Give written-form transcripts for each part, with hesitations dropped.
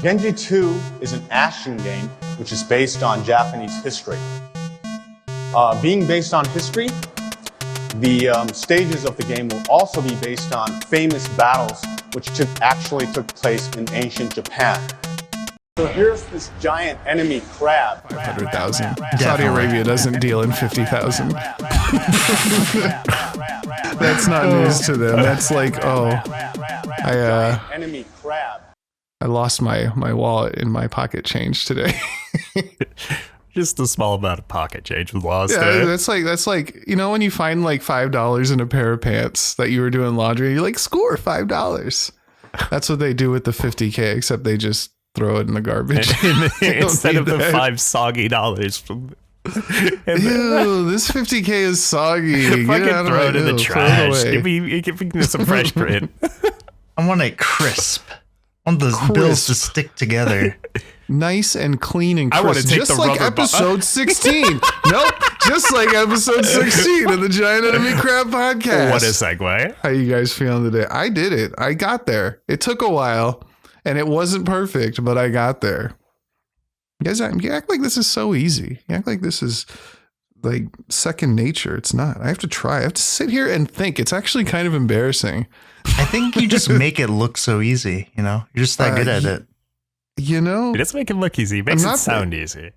Genji 2 is an action game which is based on Japanese history. Being based on history, the stages of the game will also be based on famous battles which actually took place in ancient Japan. So here's this giant enemy crab. 500,000. Saudi Arabia doesn't deal in 50,000. That's not news to them. That's like, enemy crab. I lost my wallet in my pocket change today. Just a small amount of pocket change was lost. Yeah, that's like you know when you find like $5 in a pair of pants that you were doing laundry, and you're like, score $5. That's what they do with the 50K, except they just throw it in the garbage instead of the $5 soggy dollars from. Ew, this 50K is soggy. Fucking throw it in the trash. Give me some fresh print. I want it crisp. I want those bills to stick together. Nice and clean and crisp. I want to take just the like episode 16. Nope, just like episode 16 of the Giant Enemy Crab podcast. What a segue. How you guys feeling today? I did it. I got there. It took a while, and it wasn't perfect, but I got there. You guys act like this is so easy. You act like this is like second nature. It's not. I have to try. I have to sit here and think. It's actually kind of embarrassing. I think you just make it look so easy, you know? You're just that good at it. You know? It doesn't make it look easy. It makes it sound easy.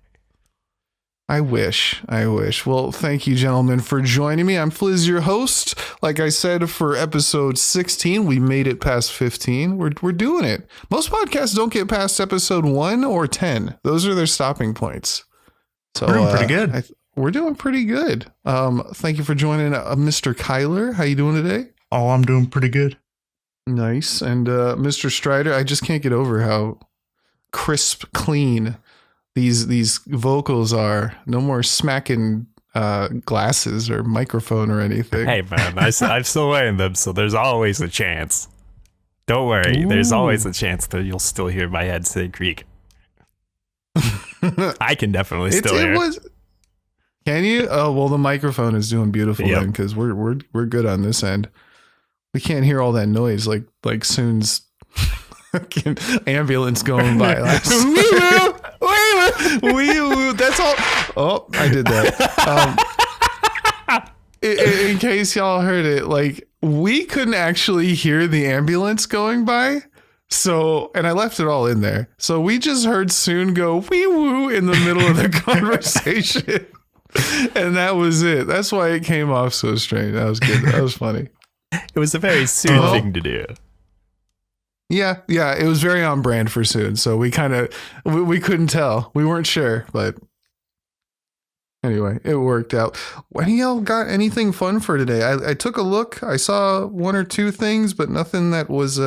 I wish. Well, thank you, gentlemen, for joining me. I'm Fliz, your host. Like I said, for episode 16, we made it past 15. We're doing it. Most podcasts don't get past episode 1 or 10. Those are their stopping points. So we're doing pretty good. We're doing pretty good. Thank you for joining Mr. Kyler. How you doing today? Oh, I'm doing pretty good. Nice. And Mr. Strider, I just can't get over how crisp, clean these vocals are. No more smacking glasses or microphone or anything. Hey man, I'm still wearing them, so there's always a chance. Don't worry, there's always a chance that you'll still hear my head say creak. I can definitely still hear. Can you? Oh well, the microphone is doing beautiful then, because we're good on this end. We can't hear all that noise like Tsun's ambulance going by. That's all. Oh, I did that. In case y'all heard it, like we couldn't actually hear the ambulance going by. So, and I left it all in there. So we just heard Tsun go wee woo in the middle of the conversation. And that was it. That's why it came off so strange. That was good. That was funny. It was a very Tsun thing to do. Yeah, it was very on brand for Tsun. So we we couldn't tell. We weren't sure, but anyway, it worked out. Any of y'all got anything fun for today? I took a look. I saw one or two things, but nothing that was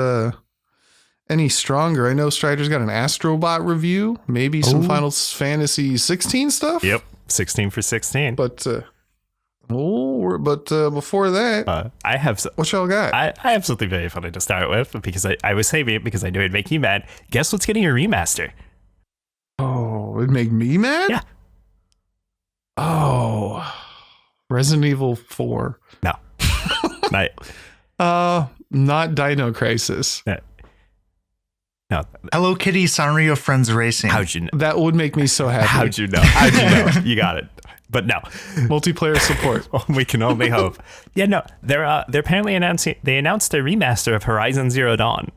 any stronger. I know Strider's got an Astro Bot review, maybe some Final Fantasy 16 stuff. Yep, 16 for 16. But before that, I have what y'all got? I have something very funny to start with because I was saving it because I knew it'd make you mad. Guess what's getting a remaster? Oh, it'd make me mad? Yeah. Oh, Resident Evil 4. No, not Dino Crisis. No. Hello Kitty Sanrio Friends Racing. How'd you know? That would make me so happy. How'd you know? You got it. But no, multiplayer support. We can only hope. Yeah, no, they're apparently announced a remaster of Horizon Zero Dawn.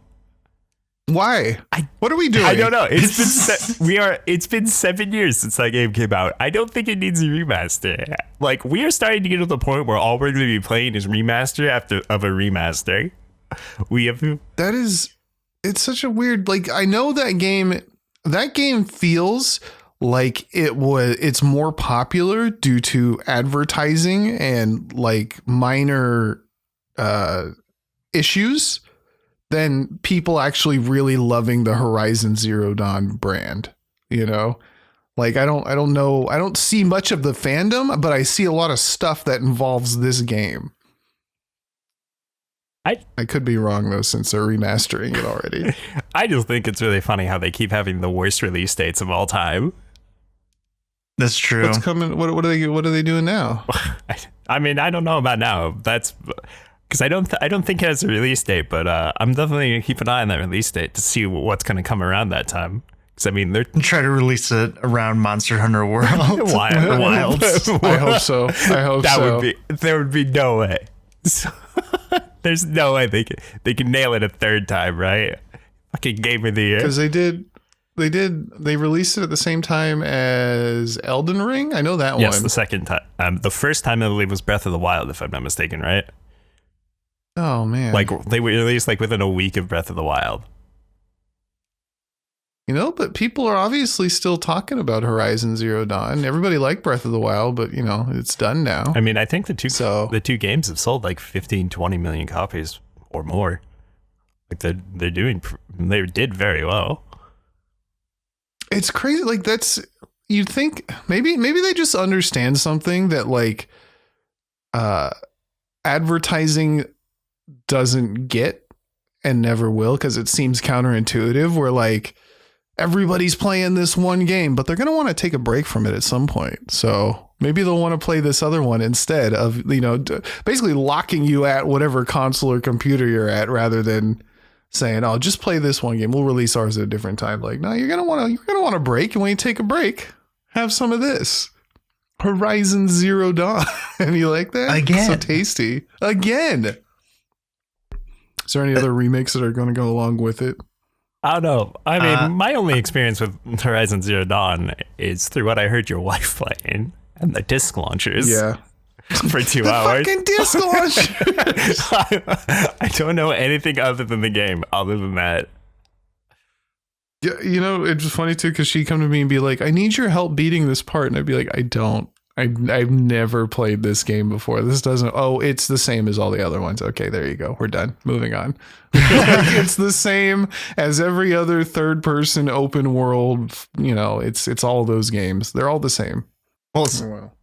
Why? What are we doing? I don't know. It's been 7 years since that game came out. I don't think it needs a remaster. Like we are starting to get to the point where all we're going to be playing is remaster of a remaster. It's such a weird, like, I know that game feels like it's more popular due to advertising and like minor issues than people actually really loving the Horizon Zero Dawn brand, you know? Like, I don't know. I don't see much of the fandom, but I see a lot of stuff that involves this game. I could be wrong though, since they're remastering it already. I just think it's really funny how they keep having the worst release dates of all time. That's true. What's coming? What are they doing now? I mean, I don't know about now. Because I don't think it has a release date, but I'm definitely gonna keep an eye on that release date to see what's gonna come around that time. Because I mean, they're Try to release it around Monster Hunter World. Wilds. I hope so. I hope That so. would be. There would be no way. There's no way they can nail it a third time, right? Fucking Game of the Year. Because they released it at the same time as Elden Ring. I know that Yes, one. the second time. The first time I believe was Breath of the Wild, if I'm not mistaken, right? Oh man. Like they were released like within a week of Breath of the Wild. You know, but people are obviously still talking about Horizon Zero Dawn. Everybody liked Breath of the Wild, but you know, it's done now. I mean, I think the two games have sold like 15, 20 million copies or more. Like they did very well. It's crazy. Like you'd think maybe they just understand something that like advertising doesn't get and never will, because it seems counterintuitive where like everybody's playing this one game, but they're going to want to take a break from it at some point. So maybe they'll want to play this other one instead of, you know, basically locking you at whatever console or computer you're at, rather than saying, "Oh, just play this one game. We'll release ours at a different time." Like, no, you're gonna want to break, and when you take a break, have some of this Horizon Zero Dawn. And you like that? Again. So tasty. Again. Is there any other remakes that are going to go along with it? I don't know. I mean, my only experience with Horizon Zero Dawn is through what I heard your wife playing and the disc launchers. Yeah. For 2 hours. Fucking disc launcher. I don't know anything other than the game, other than that. Yeah, you know, it's funny too, because she'd come to me and be like, "I need your help beating this part," and I'd be like, "I don't. I've never played this game before. This doesn't. Oh, it's the same as all the other ones. Okay, there you go. We're done. Moving on." Like, it's the same as every other third-person open world. You know, it's all those games. They're all the same. Well,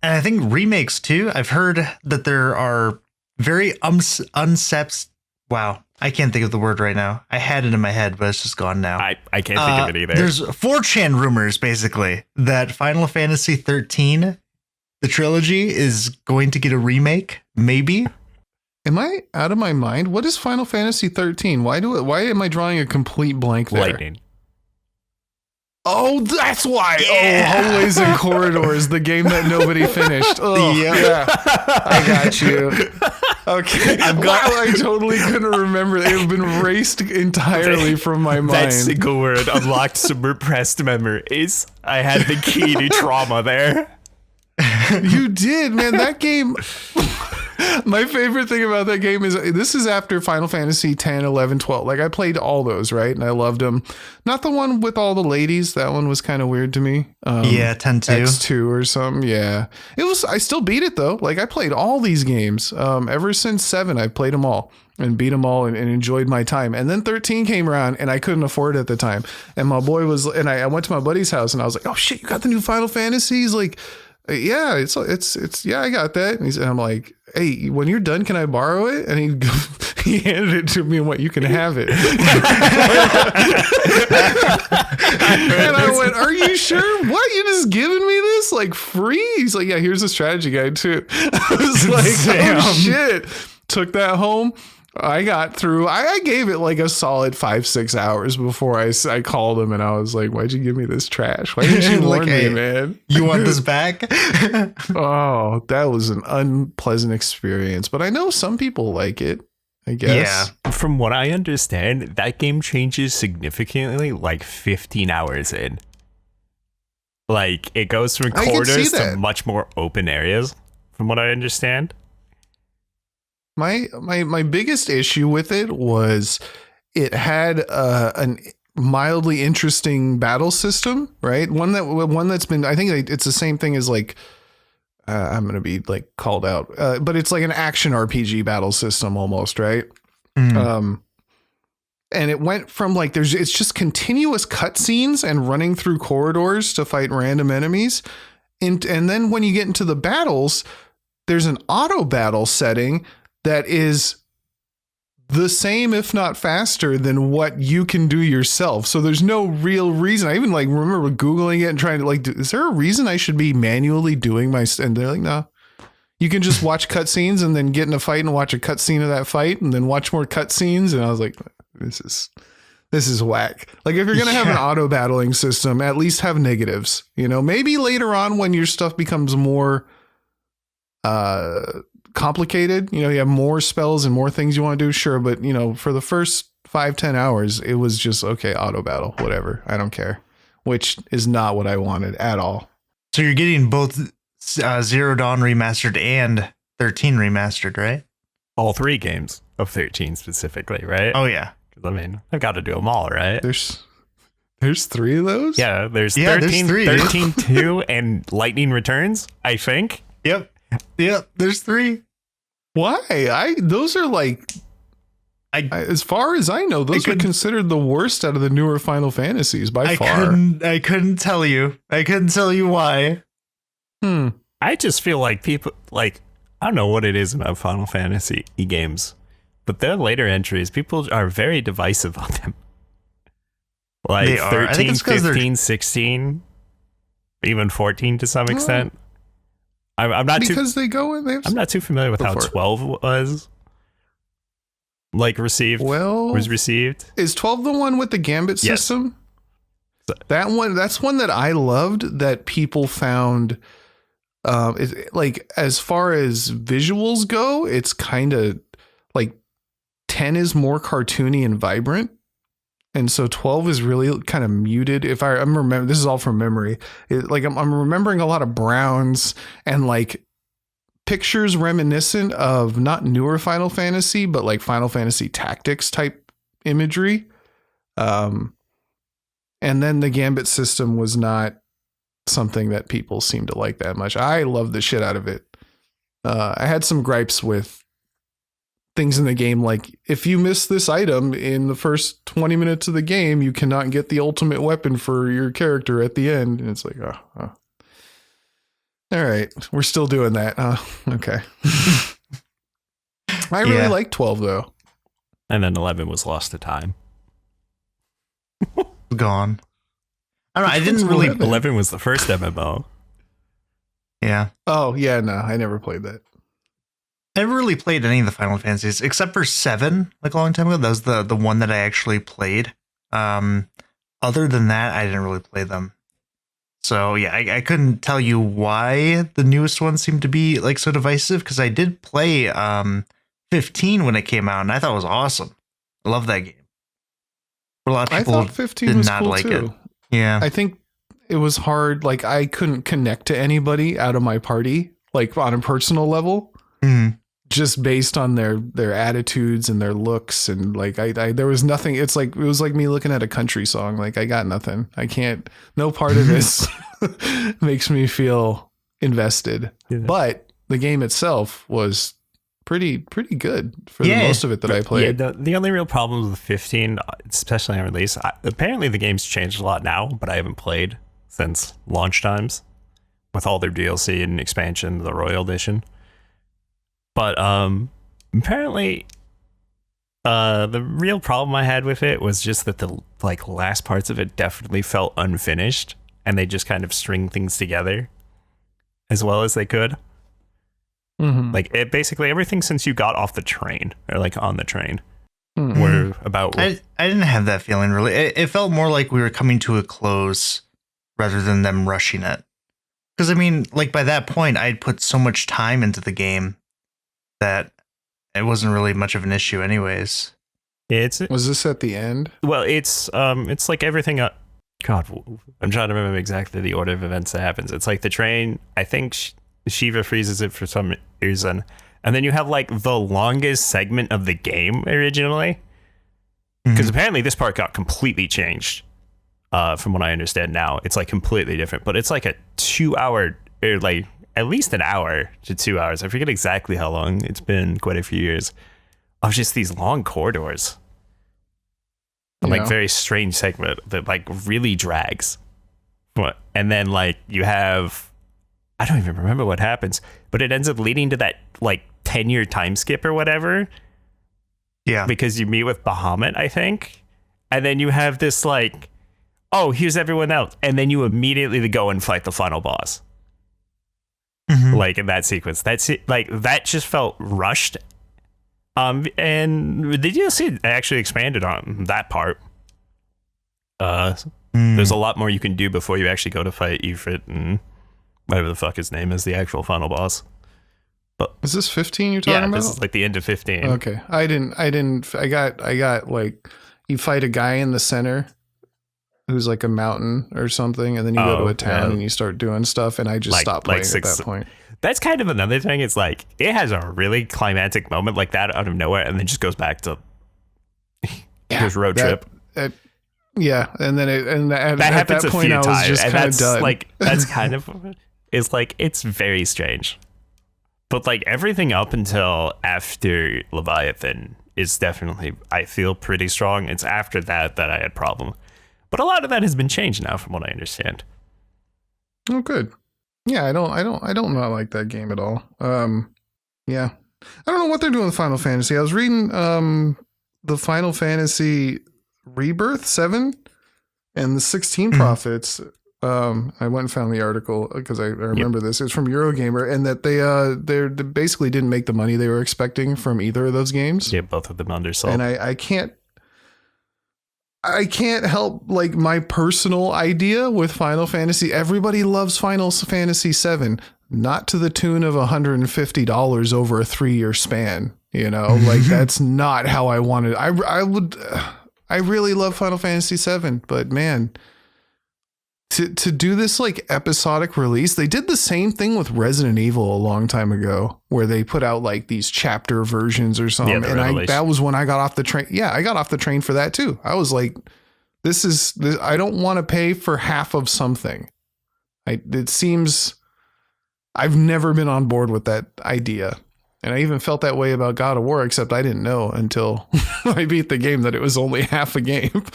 and I think remakes too. I've heard that there are very unseps. Wow, I can't think of the word right now. I had it in my head, but it's just gone now. I can't think of it either. There's 4chan rumors basically that Final Fantasy 13, the trilogy, is going to get a remake. Maybe. Am I out of my mind? What is Final Fantasy 13? Why am I drawing a complete blank there? Lightning. Oh, that's why. Yeah. Oh, Hallways and Corridors, the game that nobody finished. Oh, yeah. I got you. Okay. I totally couldn't remember. It had been erased entirely from my mind. That single word unlocked some repressed memories. I had the key to trauma there. You did, man. That game. My favorite thing about that game is this is after Final Fantasy 10, 11, 12. Like I played all those, right? And I loved them. Not the one with all the ladies. That one was kind of weird to me. Yeah, 10-2. X2 or something. Yeah. I still beat it though. Like I played all these games. Ever since 7, I've played them all and beat them all and enjoyed my time. And then 13 came around and I couldn't afford it at the time. And my boy was, and I went to my buddy's house and I was like, "Oh shit, you got the new Final Fantasy?" He's like, "Yeah, it's yeah, I got that." And I'm like, "Hey, when you're done, can I borrow it?" And he handed it to me and went, "You can have it." And I went, "Are you sure? What? You just giving me this like free?" He's like, "Yeah, here's a strategy guide too." I was like, "Oh shit." Took that home. I got through. I gave it like a solid 5-6 hours before I called him and I was like, "Why'd you give me this trash? Why didn't you warn me, man? You want this back?" Oh, that was an unpleasant experience. But I know some people like it, I guess. Yeah. From what I understand, that game changes significantly like 15 hours in. Like it goes from I can see corridors to that. much more open areas, from what I understand. My biggest issue with it was it had an mildly interesting battle system, right? One that's been, I think it's the same thing as like I'm gonna be like called out, but it's like an action RPG battle system almost, right? And it went from like it's just continuous cutscenes and running through corridors to fight random enemies, and then when you get into the battles, there's an auto battle setting that is the same, if not faster, than what you can do yourself. So there's no real reason. I even like remember Googling it and trying to like, is there a reason I should be manually doing my? And they're like, no, You can just watch cutscenes and then get in a fight and watch a cutscene of that fight and then watch more cutscenes. And I was like, this is whack. Like if you're going to have an auto battling system, at least have negatives, maybe later on when your stuff becomes more complicated, you have more spells and more things you want to do. Sure. But for the first 5-10 hours, it was just, okay, auto battle, whatever. I don't care, which is not what I wanted at all. So you're getting both Zero Dawn remastered and 13 remastered, right? All 3 games of 13 specifically, right? Oh yeah. I mean, I've got to do them all, right? There's 3 of those? Yeah, there's 13, there's 3, 13 2, and Lightning Returns, I think. Yep, there's 3. Why? Those are like, as far as I know, those are considered the worst out of the newer Final Fantasies by far. I couldn't tell you. I couldn't tell you why. I just feel like people, like, I don't know what it is about Final Fantasy games, but their later entries, people are very divisive on them. Like They are. I think 13, it's 'cause 15, 16, even 14 to some extent. I'm not because they go in. I'm not too familiar with how 12 was was received. Is 12 the one with the Gambit Yes. system? That's one that I loved that people found like as far as visuals go, it's kind of like 10 is more cartoony and vibrant. And so 12 is really kind of muted. If I'm remember, this is all from memory. I'm remembering a lot of browns and like pictures reminiscent of not newer Final Fantasy, but like Final Fantasy Tactics type imagery. And then the Gambit system was not something that people seem to like that much. I love the shit out of it. I had some gripes with things in the game, like if you miss this item in the first 20 minutes of the game, you cannot get the ultimate weapon for your character at the end. And it's like, all right, we're still doing that. Okay. I really like 12 though. And then 11 was lost to time. Gone. I don't know. I didn't really. 11 was the first MMO. Yeah. Oh yeah, no, I never played that. I never really played any of the Final Fantasies except for 7, like a long time ago. That was the one that I actually played. Other than that, I didn't really play them. So yeah, I couldn't tell you why the newest ones seemed to be like so divisive, because I did play 15 when it came out, and I thought it was awesome. I love that game. A lot of people I thought 15 did was not cool like too. it. Yeah, I think it was hard. Like I couldn't connect to anybody out of my party, like on a personal level. Just based on their attitudes and their looks, and like I there was nothing. It was like me looking at a country song. Like I got nothing. I can't. No part of this makes me feel invested. Yeah. But the game itself was pretty good for the most of it that I played. Yeah, the only real problem with 15, especially on release, apparently the game's changed a lot now, but I haven't played since launch times with all their DLC and expansion, the Royal Edition. But apparently, the real problem I had with it was just that the last parts of it definitely felt unfinished, and they just kind of string things together as well as they could. Like it basically everything since you got off the train or like on the train were about. I didn't have that feeling really. It felt more like we were coming to a close rather than them rushing it. Because I mean, like by that point, I'd put so much time into the game that it wasn't really much of an issue anyways. Was this at the end? Well, it's like everything. God, I'm trying to remember exactly the order of events that happens. It's like the train, I think Shiva freezes it for some reason. And then you have like the longest segment of the game originally. Because apparently this part got completely changed. From what I understand now, it's like completely different, but it's like a 2-hour or like at least an hour to 2 hours. I forget exactly how long. It's been quite a few years of just these long corridors. And like very strange segment that like really drags. And then like you have, I don't even remember what happens, but it ends up leading to that like 10-year time skip or whatever. Yeah. Because you meet with Bahamut, I think. And then you have this like, oh, here's everyone else. And then you immediately go and fight the final boss. like in that sequence. That's it. Like that just felt rushed. And the DLC actually expanded on that part. There's a lot more you can do before you actually go to fight Ifrit and whatever the fuck his name is, the actual final boss. But is this 15 you're talking about? This is like the end of 15. Okay. I got like, you fight a guy in the center who's like a mountain or something, and then you go to a town and you start doing stuff, and I just stopped playing at that point. That's kind of another thing. It's like it has a really climactic moment like that out of nowhere, and then just goes back to his road trip. Yeah, and then at happens that point, a few I was times, just and kind of that's done. like that's kind of it's like it's very strange. But like everything up until after Leviathan is definitely, I feel, pretty strong. It's after that I had problem. But a lot of that has been changed now, from what I understand. Oh, good. Yeah, I don't not like that game at all. Yeah, I don't know what they're doing with Final Fantasy. I was reading the Final Fantasy Rebirth 7 and the 16 Prophets. I went and found the article because I remember this. It was from Eurogamer, and that they basically didn't make the money they were expecting from either of those games. Yeah, both of them undersold. And I can't help, like, my personal idea with Final Fantasy. Everybody loves Final Fantasy 7, not to the tune of $150 over a 3-year span. You know, like that's not how I wanted. I really love Final Fantasy 7, but man, to do this like episodic release, they did the same thing with Resident Evil a long time ago, where they put out like these chapter versions or something. Yeah, and that was when I got off the train. Yeah, I got off the train for that too. I was like, this I don't want to pay for half of something. It seems I've never been on board with that idea. And I even felt that way about God of War, except I didn't know until I beat the game that it was only half a game.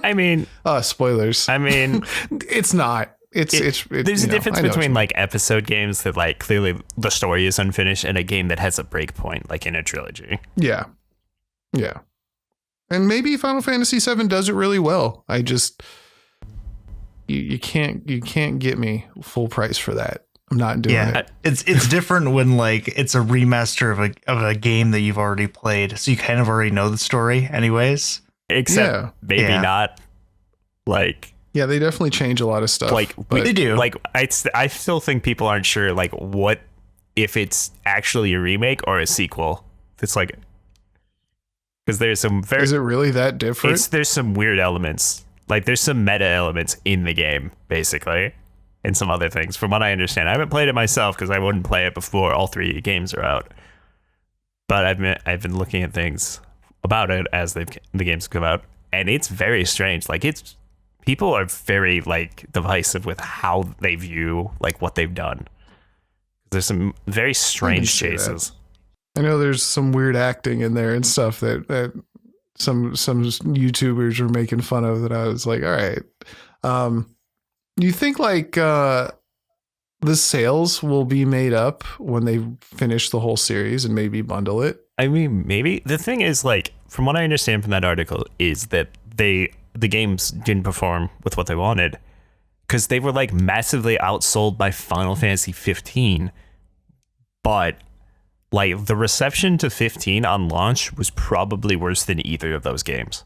I mean, spoilers. I mean, it's not. There's a difference between like episode games that like clearly the story is unfinished and a game that has a break point, like in a trilogy. Yeah. Yeah. And maybe Final Fantasy VII does it really well. I just, you can't get me full price for that. I'm not doing it. It's different when like it's a remaster of a game that you've already played, so you kind of already know the story anyways. Except maybe not. Like, yeah, they definitely change a lot of stuff. Like they do. Like I still think people aren't sure like what if it's actually a remake or a sequel. It's like, because there's some very, is it really that different? There's some weird elements. Like there's some meta elements in the game, basically. And some other things, from what I understand. I haven't played it myself because I wouldn't play it before all 3 games are out. But I've been looking at things about it as the games come out, and it's very strange. Like people are very like divisive with how they view like what they've done. There's some very strange chases. I know there's some weird acting in there and stuff that some YouTubers were making fun of. That I was like, all right. You think like the sales will be made up when they finish the whole series and maybe bundle it? I mean, maybe. The thing is, like, from what I understand from that article, is that the games didn't perform with what they wanted because they were like massively outsold by Final Fantasy 15. But like the reception to 15 on launch was probably worse than either of those games.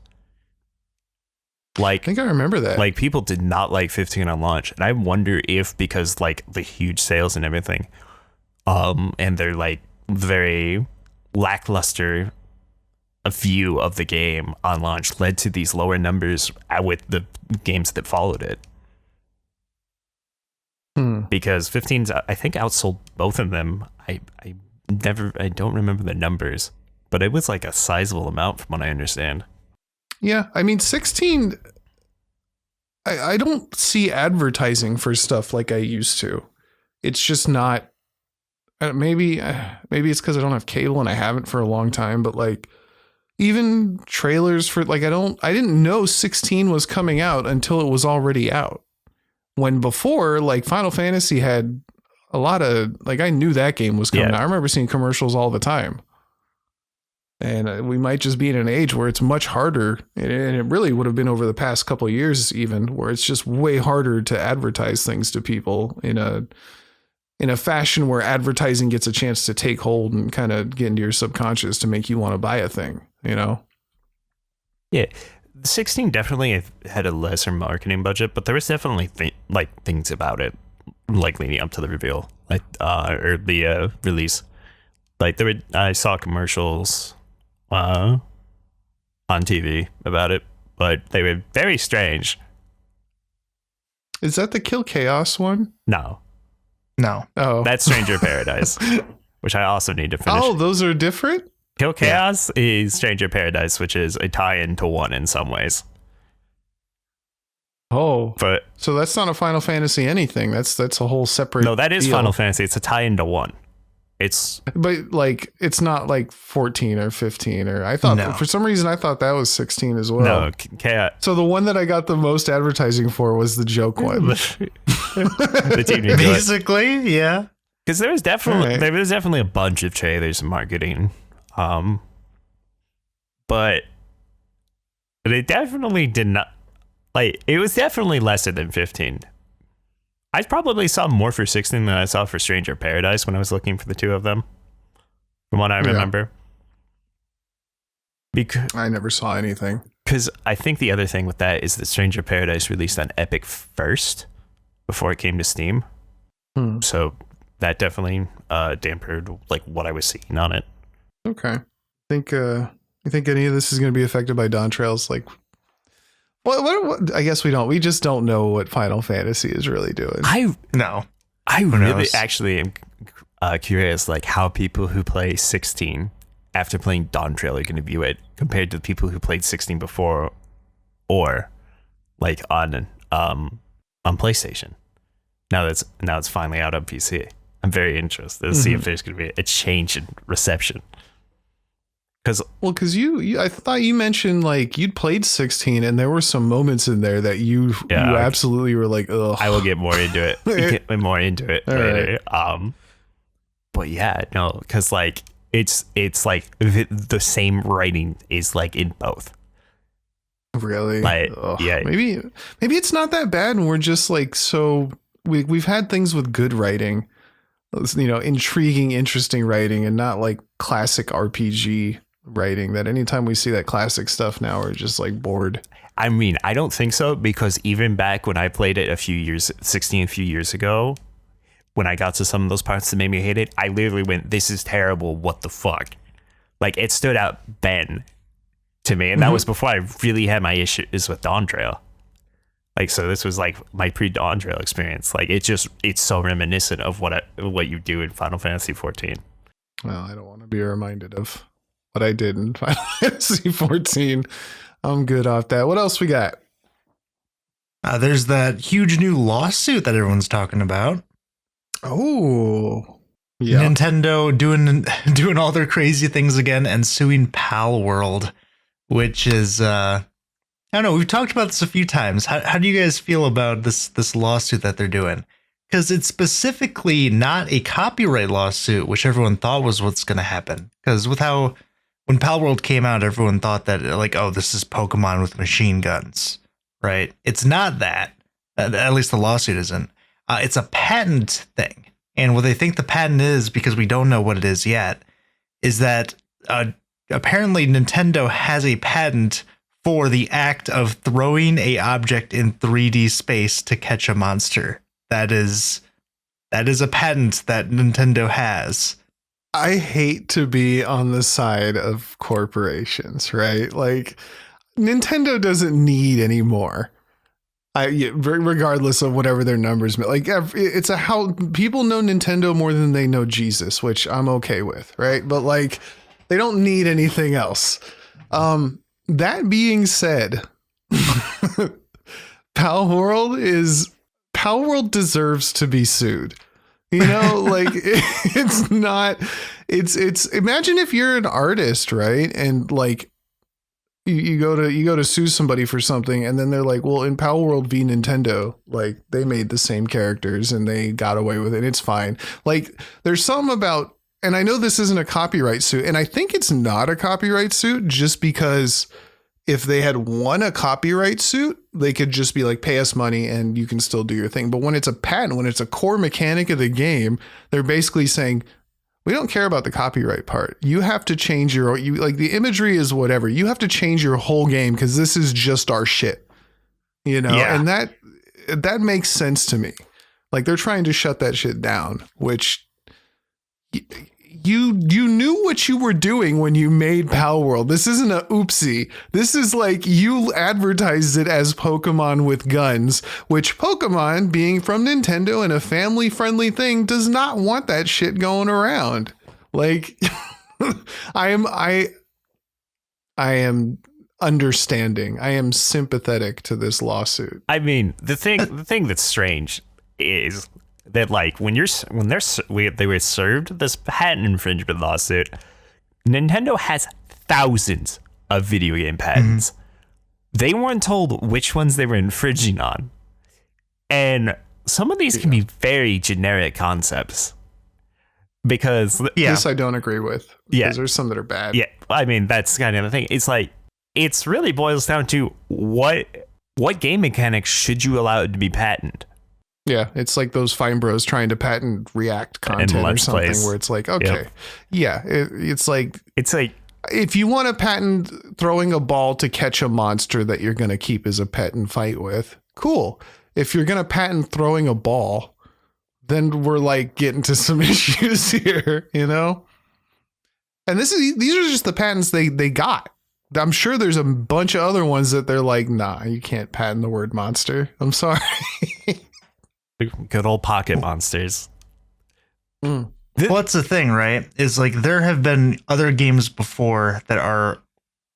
Like, I think I remember that. Like, people did not like 15 on launch, and I wonder if because like the huge sales and everything, and they're like very lackluster view of the game on launch led to these lower numbers with the games that followed it. Because 15's I think outsold both of them. I don't remember the numbers, but it was like a sizable amount from what I understand. Yeah, I mean, 16, I don't see advertising for stuff like I used to. It's just not, maybe it's because I don't have cable and I haven't for a long time, but like even trailers for, like, I didn't know 16 was coming out until it was already out. When before, like, Final Fantasy had a lot of, like, I knew that game was coming out. I remember seeing commercials all the time. And we might just be in an age where it's much harder, and it really would have been over the past couple of years even, where it's just way harder to advertise things to people in a in a fashion where advertising gets a chance to take hold and kind of get into your subconscious to make you want to buy a thing, you know? Yeah. 16 definitely had a lesser marketing budget, but there was definitely things about it, like leading up to the reveal, like or the release. Like I saw commercials on TV about it, but they were very strange. Is that the Kill Chaos one? No. Oh, That's Stranger Paradise, which I also need to finish. Oh, those are different? Kill Chaos is Stranger Paradise, which is a tie-in to 1 in some ways. Oh, But so that's not a Final Fantasy anything. That's a whole separate. no, that is deal. Final Fantasy. It's a tie-in to 1. It's But like, it's not like 14 or 15 or I thought No. for some reason I thought that was 16 as well. no Chaos. So the one that I got the most advertising for was the joke one. The team didn't do it. Basically, yeah. Because there was definitely Alright. there was definitely a bunch of trailers and marketing, but it definitely did not it was definitely lesser than 15. I probably saw more for 16 than I saw for Stranger Paradise when I was looking for the two of them, from what I Yeah. remember. I never saw anything. Because I think the other thing with that is that Stranger Paradise released on Epic first before it came to Steam. So that definitely dampened like what I was seeing on it. Okay. You think any of this is going to be affected by Dawn Trails? Like, what? I guess we don't. We just don't know what Final Fantasy is really doing. I No. really knows? actually am curious, like how people who play 16 after playing Dawn Trail are going to view it compared to the people who played 16 before, or like on PlayStation. Now it's finally out on PC. I'm very interested to see if there's going to be a change in reception. Because I thought you mentioned like you'd played 16 and there were some moments in there that you absolutely were like, ugh. I will get more into it. Get more into it All later. But yeah, no, because like it's like the same writing is like in both. Really? Like, Ugh. yeah. Maybe it's not that bad, and we're just like we've had things with good writing, you know, intriguing, interesting writing, and not like classic RPG writing. That anytime we see that classic stuff now, we're just like bored. I mean, I don't think so, because even back when I played it 16 a few years ago, when I got to some of those parts that made me hate it, I literally went, "This is terrible. What the fuck?" Like, it stood out then to me, and that was before I really had my issues with Dawn Trail. Like, so this was like my pre-Dawn Trail experience. Like, it's so reminiscent of what you do in Final Fantasy 14. Well, I don't want to be reminded of what I did in Final Fantasy 14. I'm good off that. What else we got? There's that huge new lawsuit that everyone's talking about. Oh, yeah. Nintendo doing all their crazy things again and suing PalWorld, which is I don't know. We've talked about this a few times. How do you guys feel about this lawsuit that they're doing? Because it's specifically not a copyright lawsuit, which everyone thought was what's going to happen. Because when PalWorld came out, everyone thought that like, oh, this is Pokemon with machine guns, right? It's not that. At least the lawsuit isn't. It's a patent thing. And what they think the patent is, because we don't know what it is yet, is that apparently Nintendo has a patent for the act of throwing a object in 3D space to catch a monster. That is a patent that Nintendo has. I hate to be on the side of corporations, right? Like, Nintendo doesn't need any more. Regardless of whatever their numbers, like it's how people know Nintendo more than they know Jesus, which I'm okay with, right? But like, they don't need anything else. That being said, PalWorld deserves to be sued. You know, like it's imagine if you're an artist, right? And like you go to sue somebody for something, and then they're like, well, in PalWorld v Nintendo, like they made the same characters and they got away with it. It's fine. Like there's something about, and I know this isn't a copyright suit, and I think it's not a copyright suit just because if they had won a copyright suit, they could just be like, pay us money and you can still do your thing. But when it's a patent, when it's a core mechanic of the game, they're basically saying, we don't care about the copyright part. You have to change like the imagery is whatever. You have to change your whole game because this is just our shit, Yeah. and that makes sense to me. Like they're trying to shut that shit down, which you knew what you were doing when you made PalWorld. This isn't a oopsie. This is like you advertised it as Pokemon with guns, which Pokemon, being from Nintendo and a family friendly thing, does not want that shit going around. Like I am understanding. I am sympathetic to this lawsuit. I mean, the thing that's strange is that like when they were served this patent infringement lawsuit, Nintendo has thousands of video game patents. They weren't told which ones they were infringing on, and some of these can be very generic concepts. Because this I don't agree with. Because there's some that are bad. Yeah, I mean that's kind of the thing. It's like it's really boils down to what game mechanics should you allow it to be patented. Yeah, it's like those Fine Bros trying to patent React content or something where it's like, okay, it's like if you want to patent throwing a ball to catch a monster that you're going to keep as a pet and fight with, cool. If you're going to patent throwing a ball, then we're like getting to some issues here, And these are just the patents they got. I'm sure there's a bunch of other ones that they're like, nah, you can't patent the word monster. I'm sorry. Good old pocket monsters. Well, that's the thing, right? Is like there have been other games before that are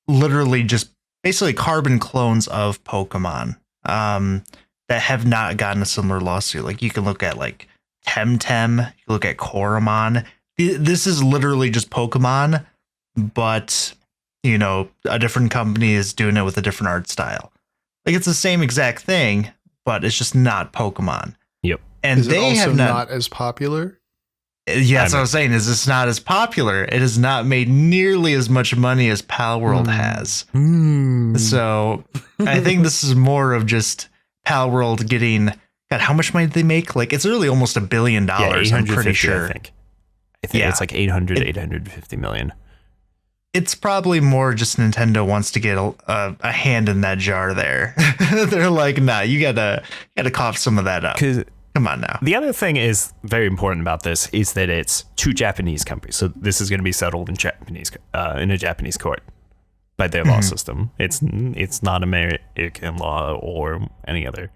literally just basically carbon clones of Pokemon that have not gotten a similar lawsuit. Like you can look at like Temtem, you can look at Koromon. This is literally just Pokemon, but a different company is doing it with a different art style. Like it's the same exact thing, but it's just not Pokemon. Yep. And they have not as popular. Yeah, that's what I was saying. Is it's not as popular. It has not made nearly as much money as PalWorld has. So I think this is more of just PalWorld getting. God, how much money did they make? Like it's really almost $1 billion. I'm pretty sure. I think it's like 850 million. It's probably more just Nintendo wants to get a hand in that jar there. They're like, nah, you gotta cough some of that up. Come on now. The other thing is very important about this is that it's two Japanese companies. So this is going to be settled in a Japanese court by their law system. It's not American law or any other.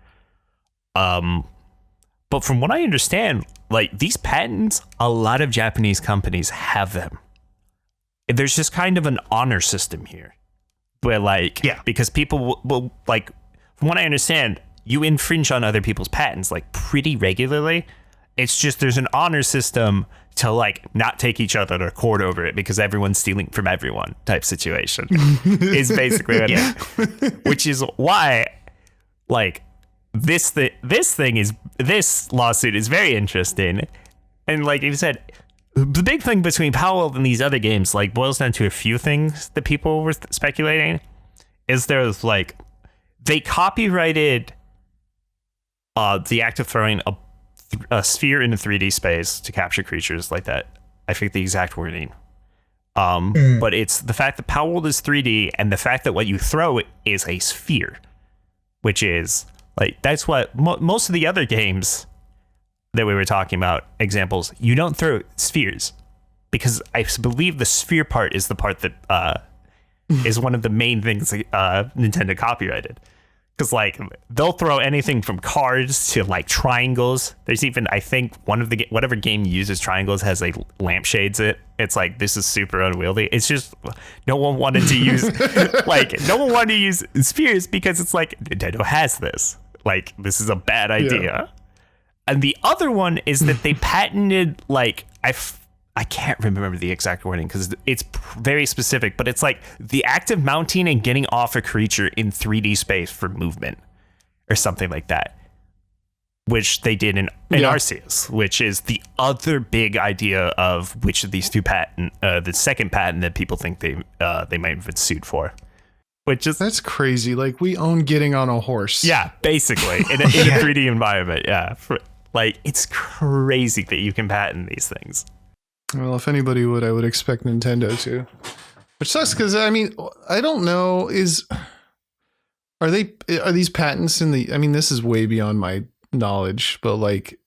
But from what I understand, like these patents, a lot of Japanese companies have them. There's just kind of an honor system here where because people will like, from what I understand, you infringe on other people's patents like pretty regularly. It's just there's an honor system to like not take each other to court over it because everyone's stealing from everyone type situation is basically what it is. Which is why like this lawsuit is very interesting. And like you said, the big thing between PalWorld and these other games like boils down to a few things that people were speculating. Is there's like they copyrighted the act of throwing a sphere into 3D space to capture creatures like that. I think the exact wording. But it's the fact that PalWorld is 3D and the fact that what you throw is a sphere, which is like that's what most of the other games that we were talking about, examples, you don't throw spheres because I believe the sphere part is the part that is one of the main things Nintendo copyrighted. Because like they'll throw anything from cards to like triangles. There's even I think one of the whatever game uses triangles has like lampshades. It's like this is super unwieldy. It's just no one wanted to use spheres because it's like Nintendo has this. Like this is a bad idea. Yeah. And the other one is that they patented, like, I can't remember the exact wording because it's very specific, but it's like the act of mounting and getting off a creature in 3D space for movement or something like that, which they did in Arceus, which is the other big idea of which of these two the second patent that people think they might have been sued for. which is That's crazy. Like, we own getting on a horse. yeah, basically in a 3D environment. Yeah, like it's crazy that you can patent these things. Well, if anybody would, I would expect Nintendo to. Which sucks because, I mean, I don't know, are these patents in the, I mean, this is way beyond my knowledge, but like,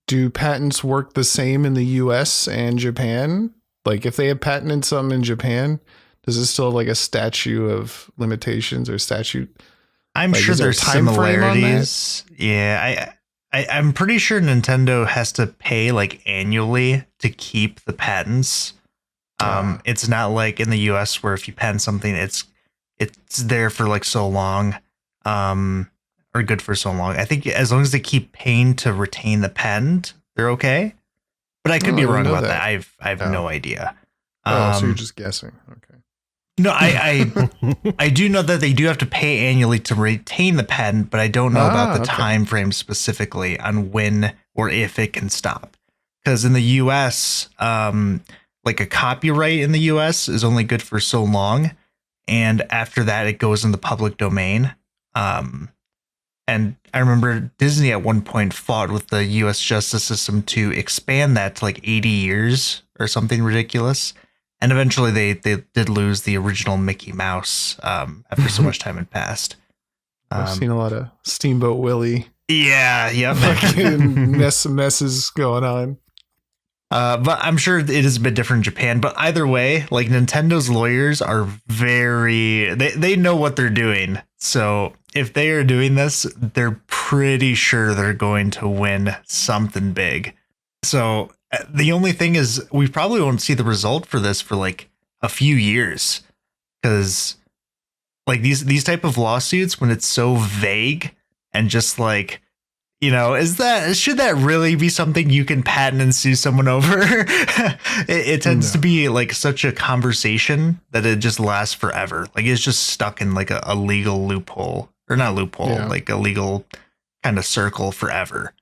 do patents work the same in the US and Japan? Like, if they have patented something in Japan, does it still have like a statute of limitations or statute? I'm Like, sure is there a there's time frame on that? similarities. Yeah, I'm pretty sure Nintendo has to pay like annually to keep the patents. It's not like in the US where if you patent something, it's there for like so long, or good for so long. I think as long as they keep paying to retain the patent, they're okay. But I could be wrong about that. I have no idea. So you're just guessing. Okay. No, I do know that they do have to pay annually to retain the patent, but I don't know about the time frame specifically on when or if it can stop. Because in the US, like a copyright in the US is only good for so long, and after that it goes in the public domain. And I remember Disney at one point fought with the US justice system to expand that to like 80 years or something ridiculous. And eventually they did lose the original Mickey Mouse after so much time had passed. I've seen a lot of Steamboat Willie Yeah, yep. fucking messes going on. But I'm sure it is a bit different in Japan. But either way, like Nintendo's lawyers are they know what they're doing. So if they are doing this, they're pretty sure they're going to win something big. So the only thing is we probably won't see the result for this for like a few years, because like these type of lawsuits, when it's so vague and just like, you know, should that really be something you can patent and sue someone over? it tends to be like such a conversation that it just lasts forever. Like it's just stuck in like a legal loophole, or not loophole, like a legal kind of circle forever.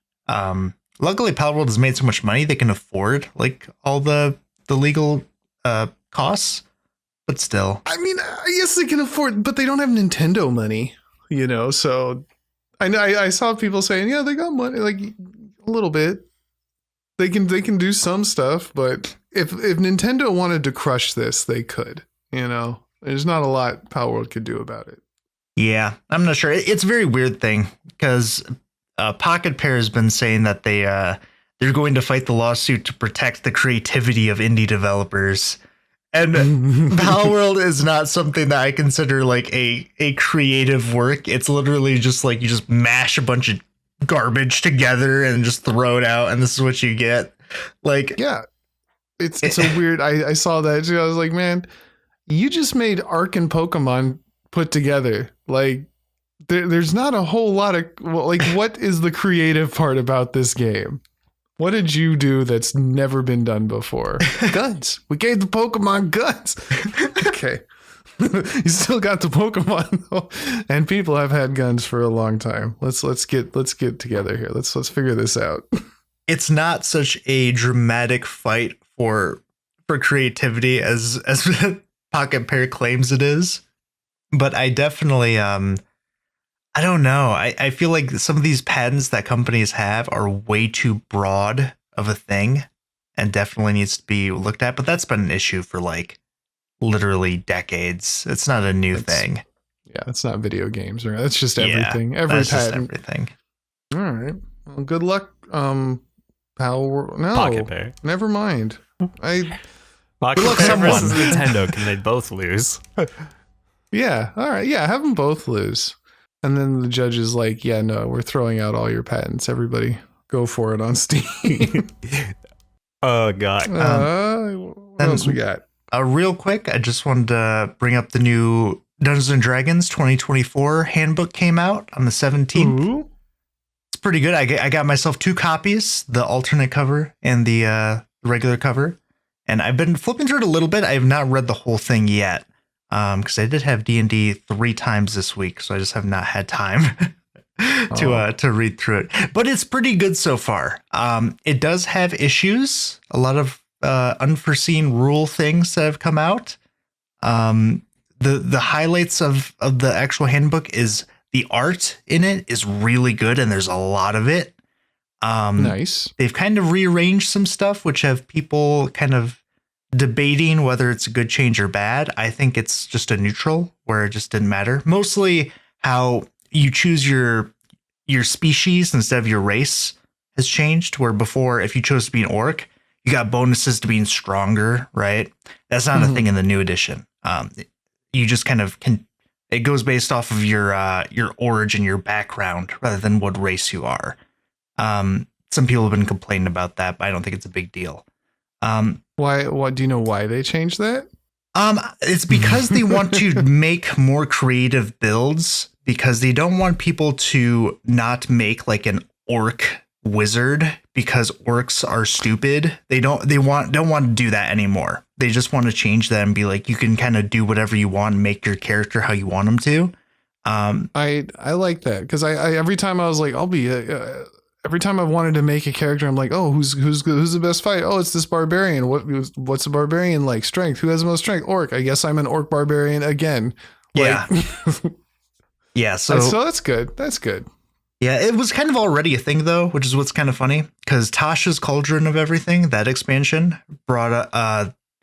Luckily, PalWorld has made so much money they can afford like all the legal costs, but still. I mean, I guess they can afford, but they don't have Nintendo money, you know. So I know I saw people saying, yeah, they got money, like a little bit. They can do some stuff, but if Nintendo wanted to crush this, they could. You know, there's not a lot PalWorld could do about it. Yeah, I'm not sure. It's a very weird thing because Pocket Pair has been saying that they're going to fight the lawsuit to protect the creativity of indie developers. And PalWorld is not something that I consider like a creative work. It's literally just like you just mash a bunch of garbage together and just throw it out, and this is what you get. Like, yeah, it's a weird. I saw that too. I was like, man, you just made Ark and Pokemon put together. Like, there's not a whole lot of like, what is the creative part about this game? What did you do that's never been done before? Guns. We gave the Pokemon guns. Okay. You still got the Pokemon though. And people have had guns for a long time. Let's get together here. Let's figure this out. It's not such a dramatic fight for creativity as Pocket Pair claims it is. But I definitely I don't know. I feel like some of these patents that companies have are way too broad of a thing and definitely needs to be looked at. But that's been an issue for like literally decades. It's not a new thing. Yeah, it's not video games. Right? That's just everything. That's patent. just everything. All right. Well, good luck, PalWorld. No, Pocket Pair. Never mind. Pocket luck, Pair someone. versus Nintendo. Can they both lose? Yeah. All right. Yeah. Have them both lose. And then the judge is like, yeah, no, we're throwing out all your patents. Everybody go for it on Steam. Oh, God. What else we got? Real quick, I just wanted to bring up the new Dungeons & Dragons 2024 handbook came out on the 17th. Ooh. It's pretty good. I got myself 2 copies, the alternate cover and the regular cover. And I've been flipping through it a little bit. I have not read the whole thing yet. Because I did have D&D 3 times this week, so I just have not had time to read through it. But it's pretty good so far. It does have issues, a lot of unforeseen rule things that have come out. the highlights of the actual handbook is the art in it is really good, and there's a lot of it. Nice. They've kind of rearranged some stuff, which have people kind of debating whether it's a good change or bad. I think it's just a neutral where it just didn't matter. Mostly how you choose your species instead of your race has changed, where before, if you chose to be an orc, you got bonuses to being stronger, right? That's not a thing in the new edition. You just kind of can, it goes based off of your origin, your background, rather than what race you are. Some people have been complaining about that, but I don't think it's a big deal. Why? What do you know? Why they changed that? It's because they want to make more creative builds, because they don't want people to not make like an orc wizard because orcs are stupid. They don't want to do that anymore. They just want to change that and be like, you can kind of do whatever you want and make your character how you want them to. I like that, because I every time I was like, I'll be every time I've wanted to make a character, I'm like, oh, who's the best fight? Oh, it's this barbarian. What's a barbarian like? Strength. Who has the most strength? Orc. I guess I'm an orc barbarian again. Yeah. Yeah. So that's good. That's good. Yeah, it was kind of already a thing, though, which is what's kind of funny, because Tasha's Cauldron of Everything, that expansion, brought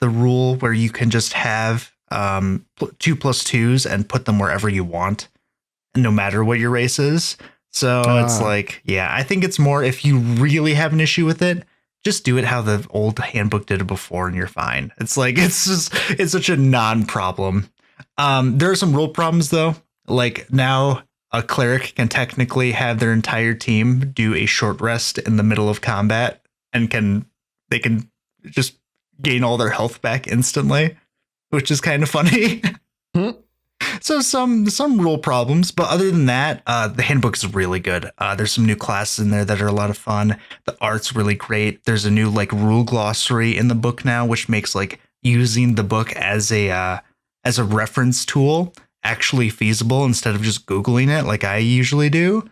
the rule where you can just have 2+2s and put them wherever you want, no matter what your race is. So it's like, yeah, I think it's more if you really have an issue with it, just do it how the old handbook did it before and you're fine. It's like, it's such a non-problem. There are some rule problems, though. Like now, a cleric can technically have their entire team do a short rest in the middle of combat, and they can just gain all their health back instantly, which is kind of funny. So some rule problems, but other than that, the handbook is really good. There's some new classes in there that are a lot of fun. The art's really great. There's a new like rule glossary in the book now, which makes like using the book as a reference tool actually feasible instead of just Googling it like I usually do.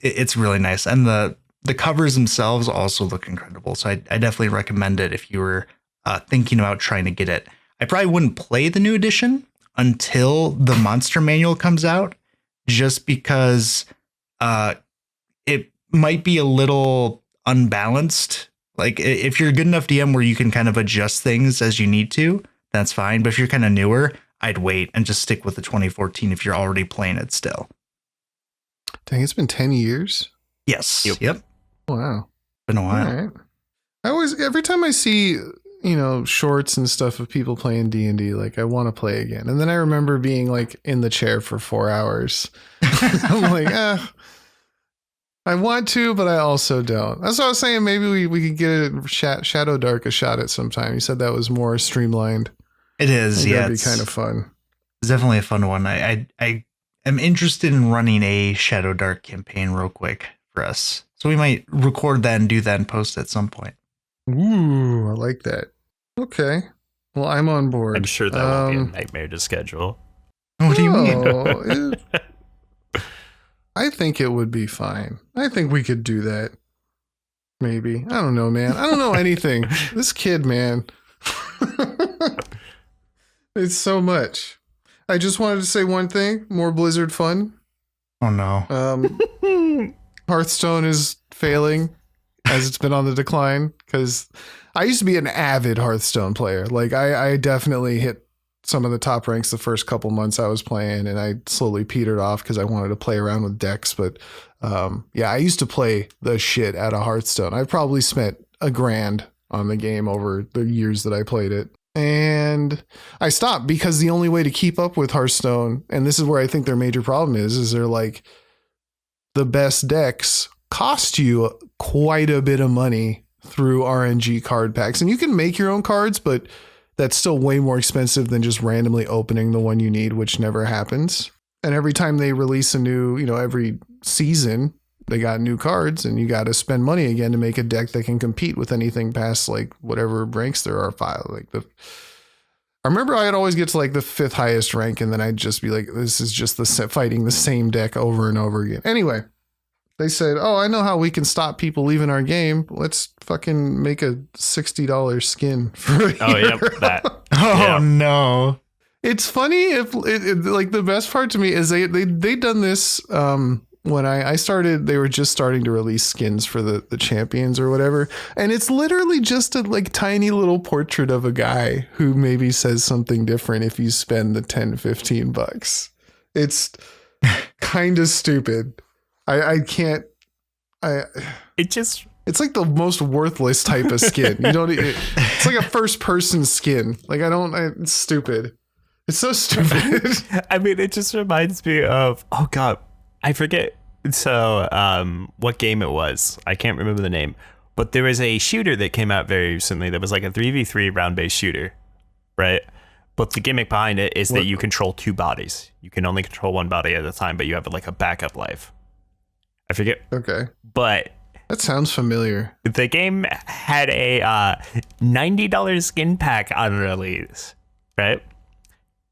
It's really nice. And the covers themselves also look incredible. So I definitely recommend it if you were thinking about trying to get it. I probably wouldn't play the new edition until the monster manual comes out, just because it might be a little unbalanced. Like if you're a good enough DM where you can kind of adjust things as you need to, that's fine. But if you're kind of newer, I'd wait and just stick with the 2014 if you're already playing it still. Dang, it's been 10 years. Yes. Yep. Wow. Been a while. All right. Every time I see, shorts and stuff of people playing D&D, like I want to play again. And then I remember being like in the chair for 4 hours. I'm like, I want to, but I also don't. That's what I was saying. Maybe we could get Shadow Dark a shot at some time. You said that was more streamlined. It is. Yeah. That'd be kind of fun. It's definitely a fun one. I am interested in running a Shadow Dark campaign real quick for us. So we might record that and do that and post at some point. Ooh, I like that. Okay. Well, I'm on board. I'm sure that won't be a nightmare to schedule. What do you mean? I think it would be fine. I think we could do that. Maybe. I don't know, man. I don't know anything. This kid, man. It's so much. I just wanted to say one thing. More Blizzard fun. Oh, no. Hearthstone is failing as it's been on the decline, because I used to be an avid Hearthstone player. Like I definitely hit some of the top ranks the first couple months I was playing, and I slowly petered off because I wanted to play around with decks. But I used to play the shit out of Hearthstone. I probably spent $1,000 on the game over the years that I played it. And I stopped because the only way to keep up with Hearthstone, and this is where I think their major problem is they're like, the best decks cost you quite a bit of money through RNG card packs. And you can make your own cards, but that's still way more expensive than just randomly opening the one you need, which never happens. And every time they release a new, every season, they got new cards, and you got to spend money again to make a deck that can compete with anything past like whatever ranks there are. I remember I'd always get to like the 5th highest rank, and then I'd just be like, this is just fighting the same deck over and over again. Anyway, They said, "Oh, I know how we can stop people leaving our game. Let's fucking make a $60 skin for a Oh, hero." yep, that. Oh no. It's funny if like the best part to me is they done this when I started. They were just starting to release skins for the champions or whatever, and it's literally just a like tiny little portrait of a guy who maybe says something different if you spend the $10-15. It's kind of stupid. I can't. It's like the most worthless type of skin. You don't. It's like a first person skin. Like it's stupid. It's so stupid. I mean, it just reminds me of, oh God, I forget. So, what game it was. I can't remember the name, but there was a shooter that came out very recently that was like a 3v3 round-based shooter, right? But the gimmick behind it is that you control two bodies. You can only control one body at a time, but you have like a backup life. I forget. Okay. But that sounds familiar. the game had a $90 skin pack on release, right?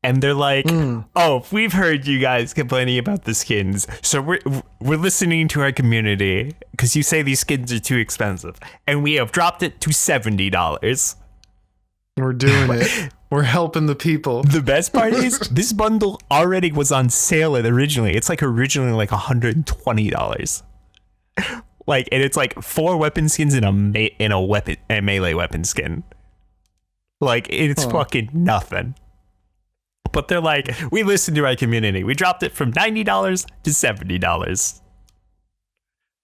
And they're like, "Oh, we've heard you guys complaining about the skins, so we're listening to our community because you say these skins are too expensive, and we have dropped it to $70." We're doing it. We're helping the people. The best part is this bundle already was on sale originally. It's like originally like $120. Like, and it's like 4 weapon skins in a melee weapon skin. Like, it's fucking nothing. But they're like, we listened to our community. We dropped it from $90 to $70.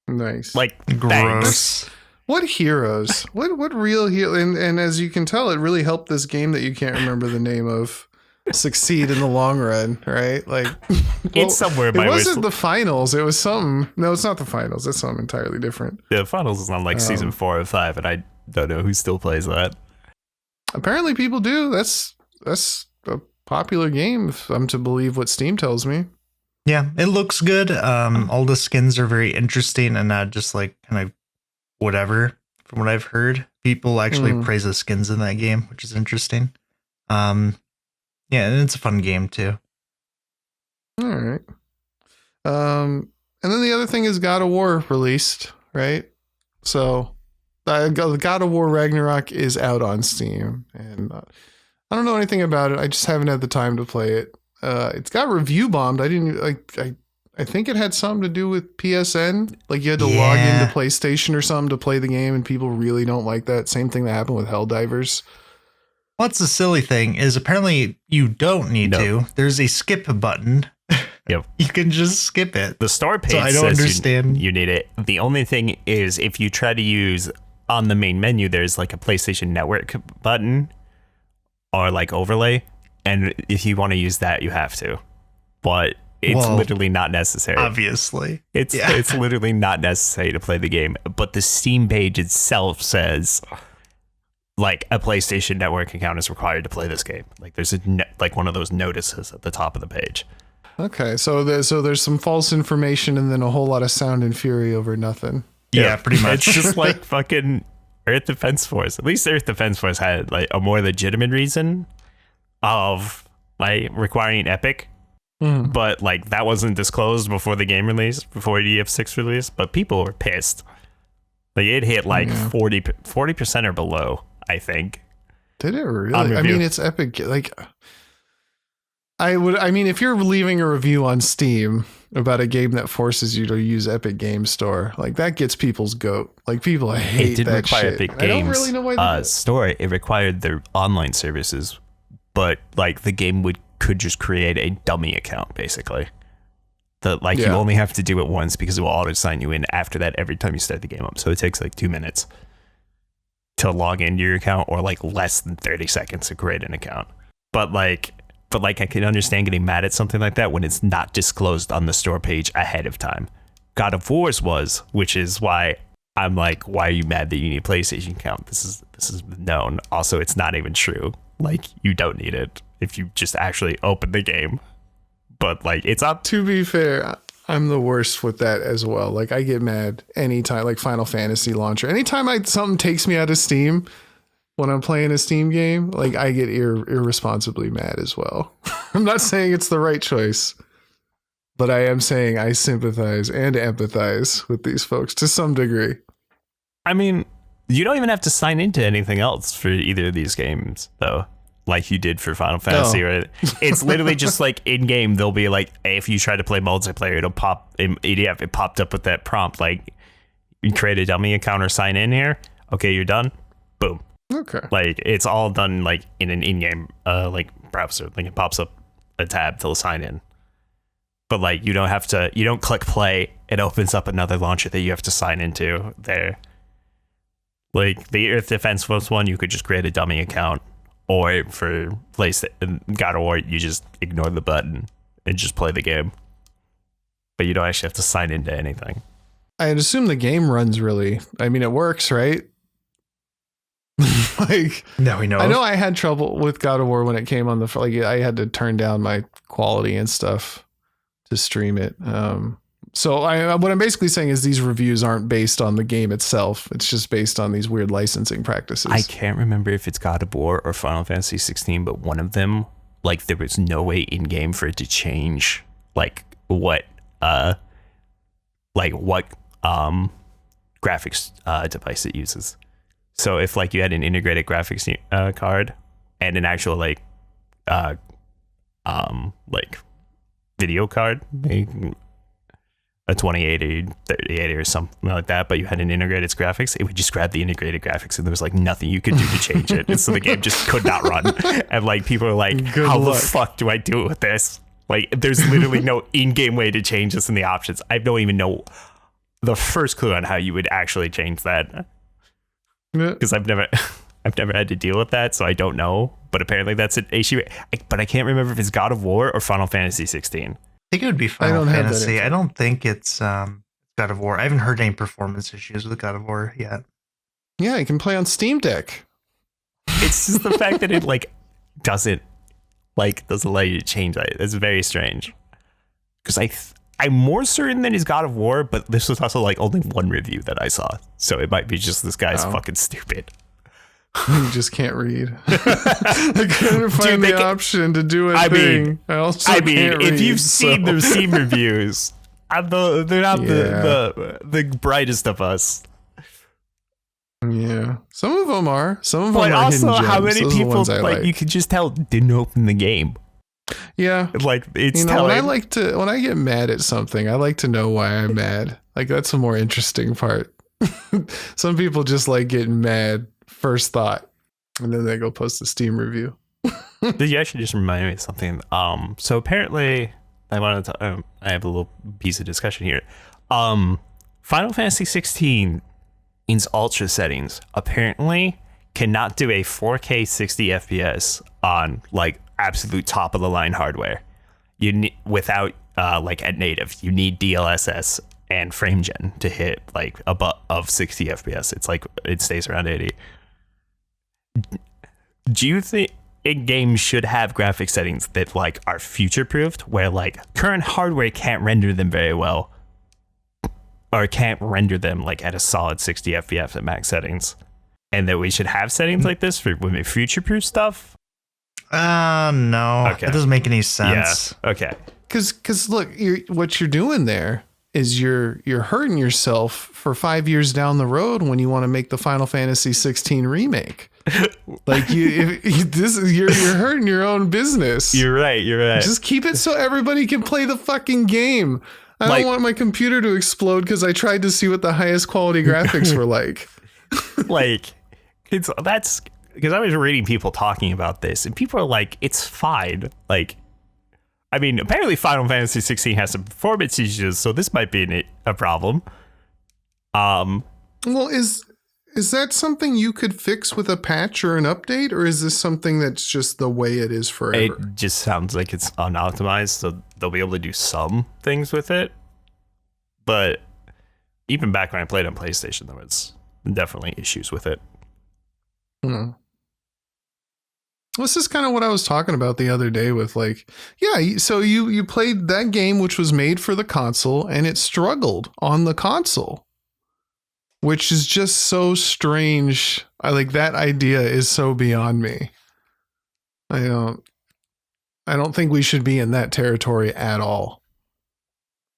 Nice. Like, Gross. thanks. What heroes? What real hero? And as you can tell, it really helped this game that you can't remember the name of succeed in the long run, right? Like, It's somewhere in my It wasn't wish- the finals. It was something. No, it's not the finals. It's something entirely different. The finals is on like season 4 or 5, and I don't know who still plays that. Apparently, people do. That's a popular game, if I'm to believe what Steam tells me. Yeah, it looks good. All the skins are very interesting and not just like kind of whatever. From what I've heard, people actually praise the skins in that game, which is interesting. Yeah, and it's a fun game too. All right. And then the other thing is God of War released, right? So God of War Ragnarok is out on Steam, and I don't know anything about it. I just haven't had the time to play it. It's got review bombed. I think it had something to do with PSN. Like you had to log into PlayStation or something to play the game, and people really don't like that. Same thing that happened with Helldivers. What's the silly thing is apparently you don't need to. There's a skip button. Yep. You can just skip it. The store page So I don't says understand. you need it. The only thing is if you try to use on the main menu, there's like a PlayStation Network button or like overlay. And if you want to use that, you have to. But it's literally not necessary. Obviously. It's literally not necessary to play the game. But the Steam page itself says like a PlayStation Network account is required to play this game. Like there's like one of those notices at the top of the page. Okay, so there's some false information and then a whole lot of sound and fury over nothing. Yeah, pretty much. It's just like fucking Earth Defense Force. At least Earth Defense Force had like a more legitimate reason of like requiring Epic. But like that wasn't disclosed before the game released, before EF6 released, but people were pissed. Like it hit like 40% or below, I think. Did it really? I mean, it's Epic. Like I mean, if you're leaving a review on Steam about a game that forces you to use Epic Game Store, like that gets people's goat. Like people hate it didn't that require shit. Epic Games I don't really know why store. It required their online services, but like the game could just create a dummy account basically. You only have to do it once because it will auto sign you in after that every time you start the game up. So it takes like 2 minutes to log into your account, or like less than 30 seconds to create an account. But I can understand getting mad at something like that when it's not disclosed on the store page ahead of time. God of War's was, which is why I'm like, why are you mad that you need a PlayStation account? This is known. Also, it's not even true. Like, you don't need it if you just actually open the game. But like, it's up. To be fair, I'm the worst with that as well. Like I get mad anytime, like Final Fantasy launcher. Anytime something takes me out of Steam when I'm playing a Steam game, like I get irresponsibly mad as well. I'm not saying it's the right choice. but I am saying I sympathize and empathize with these folks to some degree. I mean, you don't even have to sign into anything else for either of these games, though, like you did for Final Fantasy, right? It's literally just like in game, they'll be like, hey, if you try to play multiplayer, it'll pop in EDF. It popped up with that prompt, like, you create a dummy account or sign in here. Okay, you're done. Boom. Okay. Like, it's all done like in an in-game like browser. Like, it pops up a tab to sign in. But like, you don't click play. It opens up another launcher that you have to sign into there. Like, the Earth Defense Force one, you could just create a dummy account. Or for God of War, you just ignore the button and just play the game. But you don't actually have to sign into anything. I'd assume the game runs really. I mean, it works, right? Like, now we know. I know I had trouble with God of War when it came on the, like, I had to turn down my quality and stuff to stream it. So what I'm basically saying is these reviews aren't based on the game itself. It's just based on these weird licensing practices. I can't remember if it's God of War or Final Fantasy 16, but one of them, like, there was no way in game for it to change, like, what graphics device it uses. So if like you had an integrated graphics card and an actual like video card, a 2080, 3080 or something like that, but you had an integrated graphics, it would just grab the integrated graphics and there was like nothing you could do to change it. And so the game just could not run. And like people are like, how the fuck do I do it with this? Like, there's literally no in-game way to change this in the options. I don't even know the first clue on how you would actually change that. Because I've never had to deal with that, so I don't know. But apparently that's an issue. But I can't remember if it's God of War or Final Fantasy 16. I think it would be Final Fantasy. I don't think it's God of War. I haven't heard any performance issues with God of War yet. Yeah, you can play on Steam Deck. It's just the fact that it like doesn't allow you to change that. It's very strange. Because I'm more certain that it's God of War, but this was also like only one review that I saw. So it might be just this guy's fucking stupid. You just can't read. I couldn't find the option to do a thing. I mean, if you've seen their Steam reviews, they're not the brightest of us. Yeah, some of them are. Some of them are also, hidden gems. how many Those people like you could just tell didn't open the game? Yeah, like it's telling. When I get mad at something, I like to know why I'm mad. Like, that's a more interesting part. Some people just like getting mad first thought, and then they go post a Steam review. You actually just reminded me of something. So apparently, I wanted to. I have a little piece of discussion here. Final Fantasy 16 in its ultra settings apparently cannot do a 4K 60 FPS on like absolute top of the line hardware. You need without like at native. You need DLSS and FrameGen to hit like above 60 FPS. It's like it stays around 80. Do you think a game should have graphic settings that like are future proofed, where like current hardware can't render them very well, or can't render them like at a solid 60 FPS at max settings, and that we should have settings like this for future proof stuff? No. Okay. That doesn't make any sense. Yeah. Okay. Because look, what you're doing there is you're hurting yourself for 5 years down the road when you want to make the Final Fantasy 16 remake. Like you're hurting your own business. You're right. Just keep it so everybody can play the fucking game. I don't want my computer to explode because I tried to see what the highest quality graphics were like. Like, that's because I was reading people talking about this, and people are like, it's fine. Like, I mean, apparently Final Fantasy 16 has some performance issues, so this might be a problem. Well, is that something you could fix with a patch or an update, or is this something that's just the way it is forever? It just sounds like it's unoptimized, so they'll be able to do some things with it. But even back when I played on PlayStation, there was definitely issues with it. This is kind of what I was talking about the other day with like, yeah, so you played that game which was made for the console and it struggled on the console, which is just so strange. I like that idea is so beyond me. I don't think we should be in that territory at all.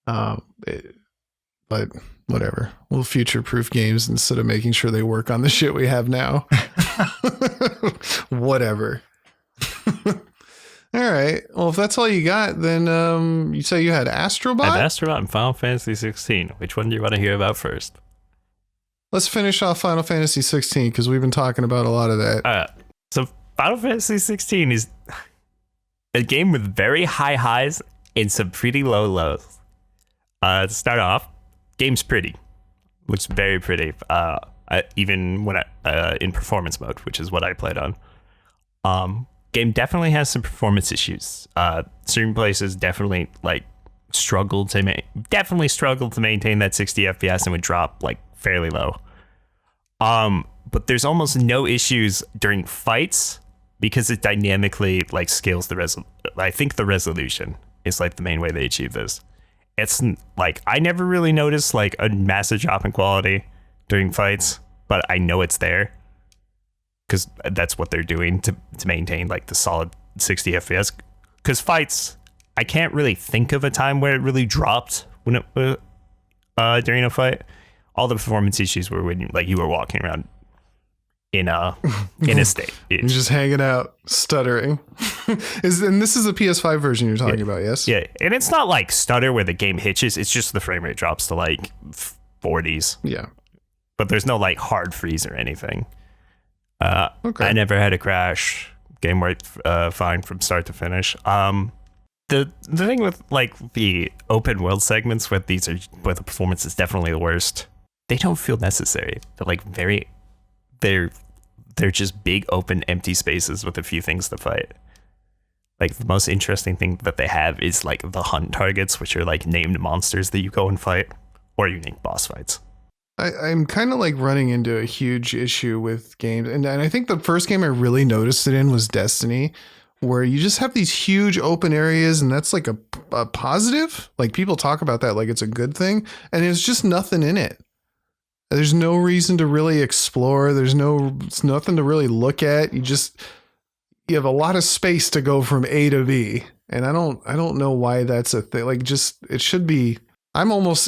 But whatever. We'll future-proof games instead of making sure they work on the shit we have now. Whatever. All right. Well, if that's all you got, then you say you had Astro Bot? I have Astro Bot and Final Fantasy 16. Which one do you want to hear about first? Let's finish off Final Fantasy 16 because we've been talking about a lot of that. So Final Fantasy 16 is a game with very high highs and some pretty low lows. To start off, game's pretty. Looks very pretty. Even when in performance mode, which is what I played on. Game definitely has some performance issues. Certain places definitely struggle to maintain that 60 FPS and would drop fairly low. But there's almost no issues during fights because it dynamically scales the I think the resolution is the main way they achieve this. It's I never really noticed a massive drop in quality during fights, but I know it's there because that's what they're doing to maintain the solid 60 FPS. Because fights, I can't really think of a time where it really dropped when it during a fight. All the performance issues were when you were walking around in a state. You're just hanging out, stuttering. And this is a PS5 version you're talking about, yes? Yeah, and it's not stutter where the game hitches. It's just the frame rate drops to 40s. Yeah. But there's no like hard freeze or anything. Okay. I never had a crash. Game worked fine from start to finish. The thing with like the open world segments where where the performance is definitely the worst, they don't feel necessary. They're just big open empty spaces with a few things to fight. Like the most interesting thing that they have is like the hunt targets, which are like named monsters that you go and fight, or unique boss fights. I'm kind of like running into a huge issue with games. And I think the first game I really noticed it in was Destiny, where you just have these huge open areas. And that's like a positive. Like people talk about that like it's a good thing. And there's just nothing in it. There's no reason to really explore. There's nothing to really look at. You have a lot of space to go from A to B. And I don't know why that's a thing. Like just, it should be. I'm almost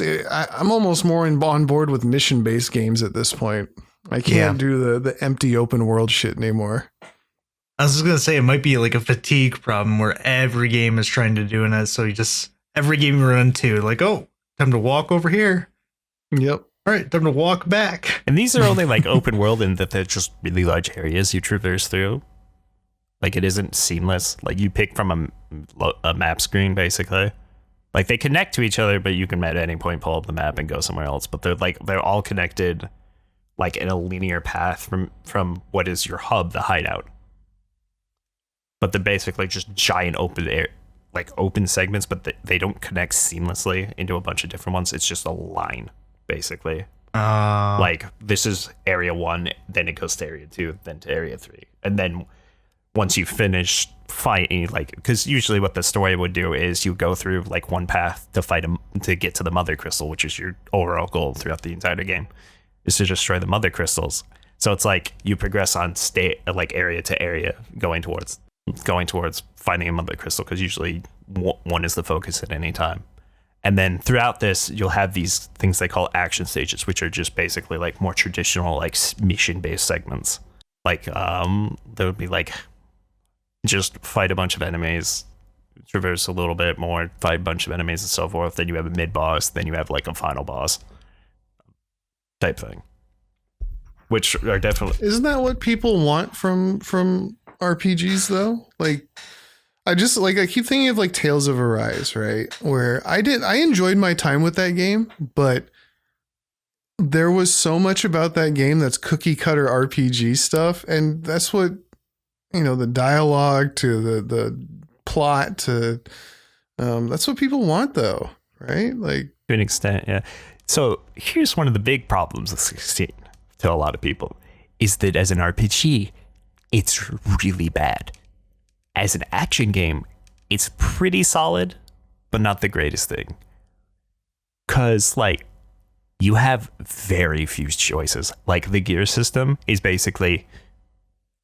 more on board with mission-based games at this point. I can't do the empty open world shit anymore. I was just going to say it might be like a fatigue problem where every game is trying to do it. So every game you run into, like, oh, time to walk over here. Yep. All right, time to walk back. And these are only like open world in that they're just really large areas you traverse through. Like it isn't seamless. Like you pick from a map screen, basically. Like they connect to each other, but you can at any point pull up the map and go somewhere else. But they're all connected, like in a linear path from what is your hub, the hideout. But they're basically just giant open segments, but they don't connect seamlessly into a bunch of different ones. It's just a line, basically. Like this is area 1, then it goes to area 2, then to area 3, and then once you finish fighting, like, because usually what the story would do is you go through like one path to fight to get to the mother crystal, which is your overall goal throughout the entire game, is to destroy the mother crystals. So it's like you progress on like area to area, going towards finding a mother crystal, because usually one is the focus at any time. And then throughout this, you'll have these things they call action stages, which are just basically like more traditional like mission-based segments. Like there would be like just fight a bunch of enemies, traverse a little bit more, fight a bunch of enemies and so forth. Then you have a mid-boss, then you have like a final boss type thing, which are definitely... Isn't that what people want from RPGs though? Like I keep thinking of like Tales of Arise, right? Where I enjoyed my time with that game, but there was so much about that game that's cookie cutter RPG stuff. And that's what, the dialogue to the plot to, that's what people want though. Right? Like to an extent. Yeah. So here's one of the big problems with 16 to a lot of people is that as an RPG, it's really bad. As an action game, it's pretty solid, but not the greatest thing. 'Cause like you have very few choices. Like the gear system is basically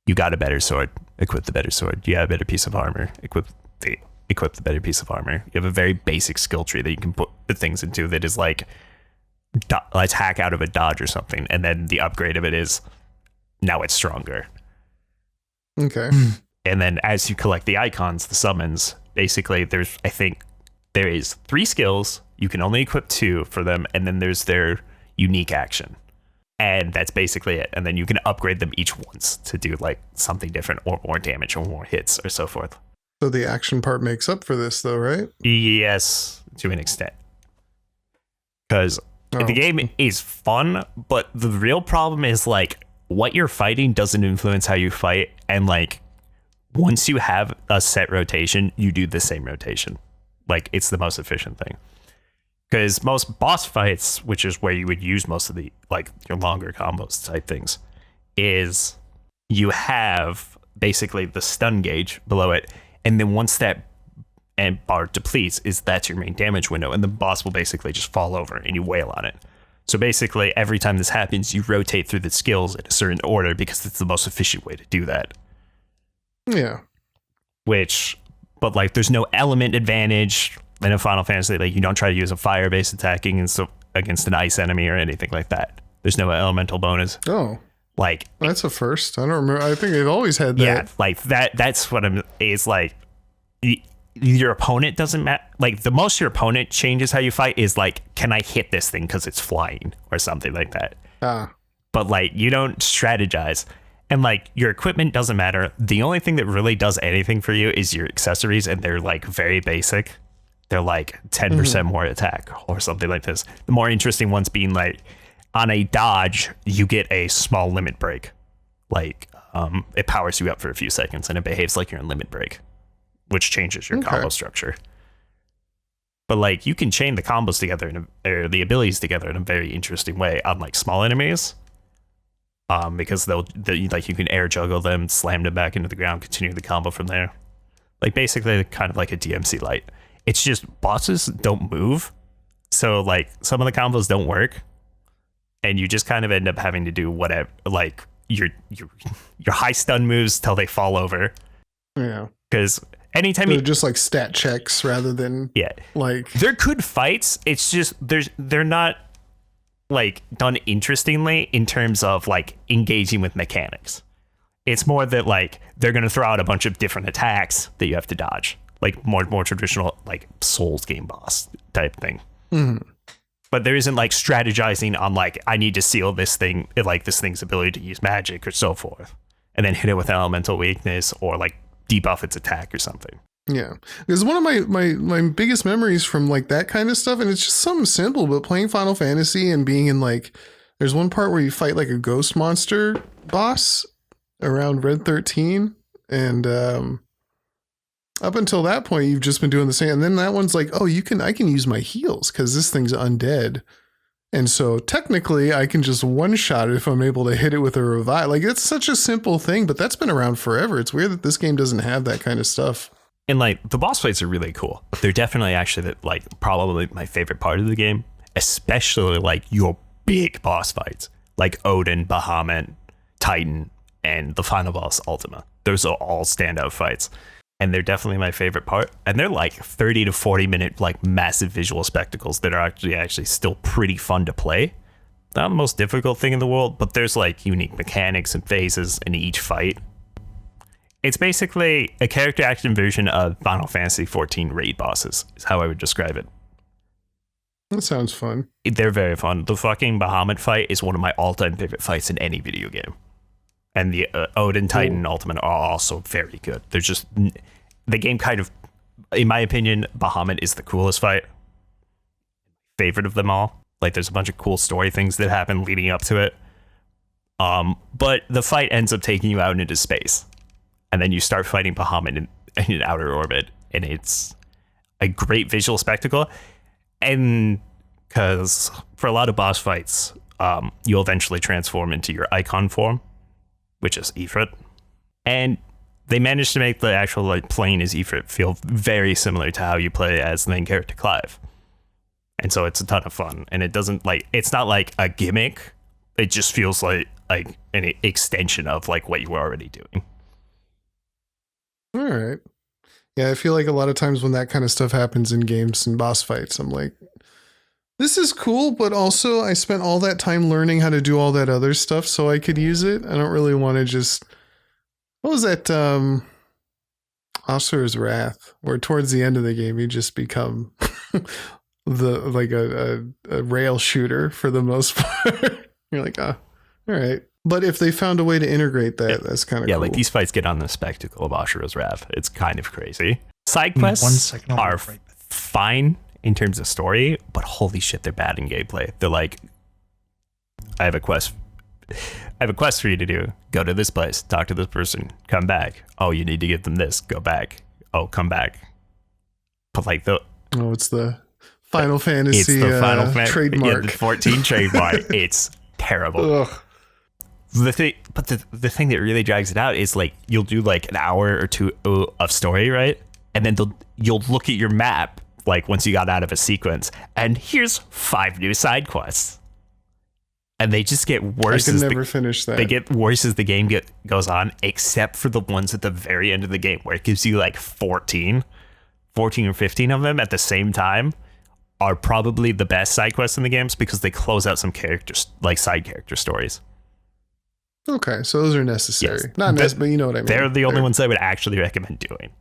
you got a better sword, equip the better sword. You have a better piece of armor, equip the better piece of armor. You have a very basic skill tree that you can things into that is like, let's hack out of a dodge or something, and then the upgrade of it is now it's stronger. Okay. And then as you collect the icons, the summons, basically I think there is 3 skills. You can only equip 2 for them, and then there's their unique action. And that's basically it. And then you can upgrade them each once to do like something different or more damage or more hits or so forth. So the action part makes up for this though, right? Yes, to an extent. Because the game is fun, but the real problem is like what you're fighting doesn't influence how you fight. And like once you have a set rotation, you do the same rotation. Like it's the most efficient thing. Because most boss fights, which is where you would use most of the like your longer combos type things, is you have basically the stun gauge below it, and then once that bar depletes, that's your main damage window, and the boss will basically just fall over and you wail on it. So basically, every time this happens, you rotate through the skills in a certain order because it's the most efficient way to do that. Yeah. But like, there's no element advantage. In a Final Fantasy, like you don't try to use a fire-based attacking against an ice enemy or anything like that. There's no elemental bonus. Oh, like that's a first. I don't remember. I think they've always had that. Yeah, like that's what it's like. Your opponent doesn't matter. Like the most your opponent changes how you fight is like, can I hit this thing because it's flying or something like that. But like you don't strategize. And like your equipment doesn't matter. The only thing that really does anything for you is your accessories, and they're like very basic. They're like 10% more attack or something like this. The more interesting ones being like on a dodge, you get a small limit break. Like it powers you up for a few seconds and it behaves like you're in limit break, which changes your combo structure. But like you can chain the combos together or the abilities together in a very interesting way on like small enemies. Because like you can air juggle them, slam them back into the ground, continue the combo from there. Like basically kind of like a DMC light. It's just bosses don't move, so like some of the combos don't work, and you just kind of end up having to do whatever, like your high stun moves till they fall over. Yeah, because anytime they're just like stat checks rather than like they're good fights. It's just they're not like done interestingly in terms of like engaging with mechanics. It's more that like they're gonna throw out a bunch of different attacks that you have to dodge. Like more traditional like Souls game boss type thing. Mm-hmm. But there isn't like strategizing on like I need to seal this thing, like this thing's ability to use magic or so forth, and then hit it with an elemental weakness or like debuff its attack or something. Yeah, because one of my biggest memories from like that kind of stuff, and it's just something simple, but playing Final Fantasy and being in like, there's one part where you fight like a ghost monster boss around Red 13, and up until that point, you've just been doing the same. And then that one's like, oh, I can use my heals because this thing's undead. And so technically I can just one shot it if I'm able to hit it with a revive. Like it's such a simple thing, but that's been around forever. It's weird that this game doesn't have that kind of stuff. And like the boss fights are really cool. They're definitely actually like probably my favorite part of the game, especially like your big boss fights like Odin, Bahamut, Titan, and the final boss Ultima. Those are all standout fights. And they're definitely my favorite part. And they're like 30 to 40 minute, like massive visual spectacles that are actually still pretty fun to play. Not the most difficult thing in the world, but there's like unique mechanics and phases in each fight. It's basically a character action version of Final Fantasy XIV raid bosses, is how I would describe it. That sounds fun. They're very fun. The fucking Bahamut fight is one of my all-time favorite fights in any video game. And the Odin, Titan, and Ultimate are also very good. They're just... The game kind of... In my opinion, Bahamut is the coolest fight. Favorite of them all. Like, there's a bunch of cool story things that happen leading up to it. But the fight ends up taking you out into space. And then you start fighting Bahamut in outer orbit. And it's a great visual spectacle. And because for a lot of boss fights, you'll eventually transform into your icon form, which is Ifrit. And they managed to make the actual like playing as Ifrit feel very similar to how you play as the main character Clive. And so it's a ton of fun. And it doesn't like, it's not like a gimmick. It just feels like an extension of like what you were already doing. All right. Yeah, I feel like a lot of times when that kind of stuff happens in games and boss fights, I'm like, this is cool, but also I spent all that time learning how to do all that other stuff so I could use it. I don't really want to just, what was that? Asura's Wrath, where towards the end of the game, you just become a rail shooter for the most part. You're like, oh, all right. But if they found a way to integrate that, that's kind of cool. Like these fights get on the spectacle of Ashura's Wrath. It's kind of crazy. Side quests are fine in terms of story, but holy shit, they're bad in gameplay. They're like, I have a quest for you to do. Go to this place, talk to this person, come back. Oh, you need to give them this. Go back. Oh, come back. But like it's the Final Fantasy. It's the Final Fantasy trademark. The 14 trademark. It's terrible. Ugh. The thing that really drags it out is like you'll do like an hour or two of story, right? And then you'll look at your map like once you got out of a sequence, and here's 5 new side quests. And they just get worse. I can never finish that. They get worse as the game goes on, except for the ones at the very end of the game where it gives you like 14 or 15 of them at the same time are probably the best side quests in the games because they close out some characters, like side character stories. Okay, so those are necessary. Yes. Not necessary, but you know what I mean. They're the only ones I would actually recommend doing.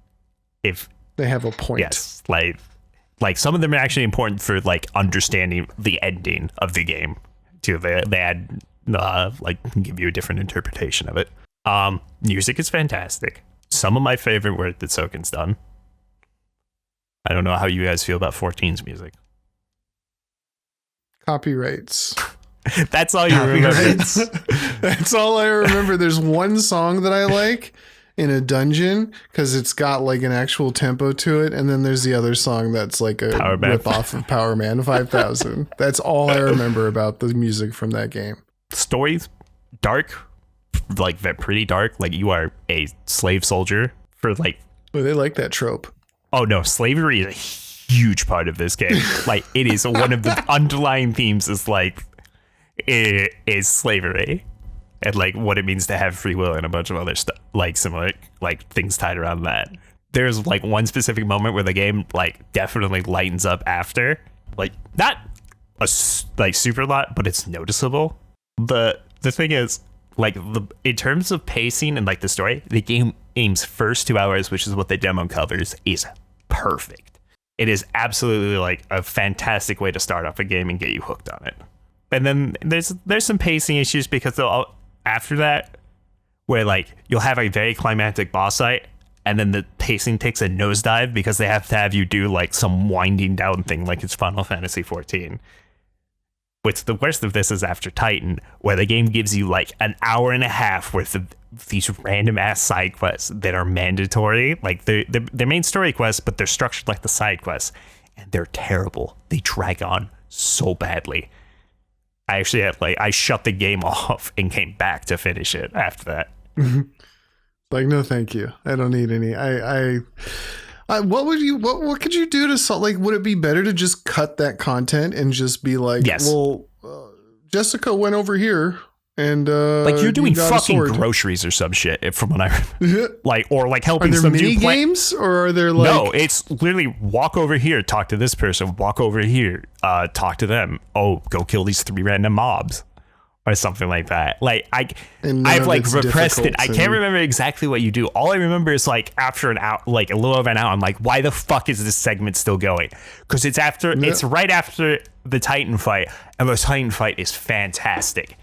If they have a point. Yes, like some of them are actually important for like understanding the ending of the game too. They add like give you a different interpretation of it. Music is fantastic. Some of my favorite work that Soken's done. I don't know how you guys feel about 14's music. Copyrights. That's all you remember. That's all I remember. There's one song that I like in a dungeon because it's got like an actual tempo to it, and then there's the other song that's like a rip off of Power Man 5000. That's all I remember about the music from that game. Stories dark, like pretty dark. Like you are a slave soldier for like. Oh, they like that trope. Oh no, slavery is a huge part of this game. Like it is one of the underlying themes is like. It is slavery and like what it means to have free will and a bunch of other stuff like similar like things tied around that. There's like one specific moment where the game like definitely lightens up after, like not a like super lot, but it's noticeable. The thing is like in terms of pacing and like the story, the game's first 2 hours, which is what the demo covers, is perfect. It is absolutely like a fantastic way to start off a game and get you hooked on it. And then there's some pacing issues because after that, where like you'll have a very climactic boss fight, and then the pacing takes a nosedive because they have to have you do like some winding down thing like it's Final Fantasy 14. Which the worst of this is after Titan, where the game gives you like an hour and a half worth of these random ass side quests that are mandatory, like they're main story quests, but they're structured like the side quests, and they're terrible. They drag on so badly. I actually had I shut the game off and came back to finish it after that. Like, no, thank you. I don't need any. What could you do to like? Would it be better to just cut that content and just be like, yes. Well, Jessica went over here and like you're doing fucking groceries or some shit from what I like, or like helping are there some mini games or are there like no? It's literally walk over here, talk to this person, walk over here, talk to them. Oh, go kill these 3 random mobs or something like that. Like I've like repressed it. I can't remember exactly what you do. All I remember is like after an hour, like a little over an hour, I'm like, why the fuck is this segment still going? Because it's right after the Titan fight, and the Titan fight is fantastic.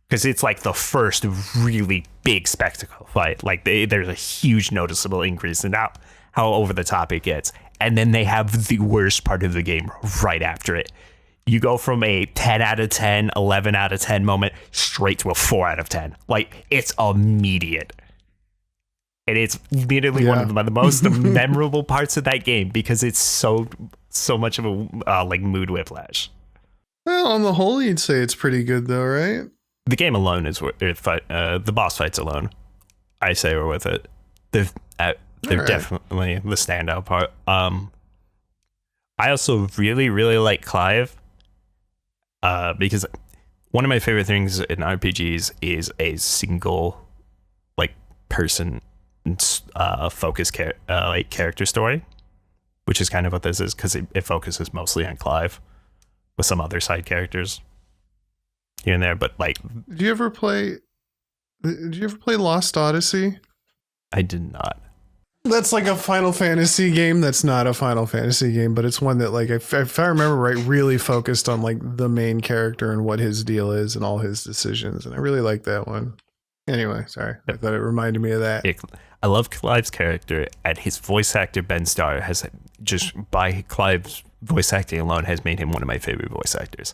Because it's like the first really big spectacle fight. Like there's a huge noticeable increase in how over the top it gets. And then they have the worst part of the game right after it. You go from a 10 out of 10, 11 out of 10 moment straight to a 4 out of 10. Like it's immediate. And it's literally one of the most memorable parts of that game because it's so much of a like mood whiplash. Well, on the whole, you'd say it's pretty good though, right? The game alone is the boss fights alone, I say, are with it. They're definitely the standout part. I also really, really like Clive because one of my favorite things in RPGs is a single like person focused like character story, which is kind of what this is because it focuses mostly on Clive. with some other side characters here and there. But like, Did you ever play Lost Odyssey? I did not. That's like a Final Fantasy game that's not a Final Fantasy game, but it's one that, like, if I remember right, really focused on like the main character and what his deal is and all his decisions, and I really like that one. Anyway, sorry, I thought it reminded me of that. I love Clive's character, and his voice actor Ben Starr has just by Clive's voice acting alone has made him one of my favorite voice actors.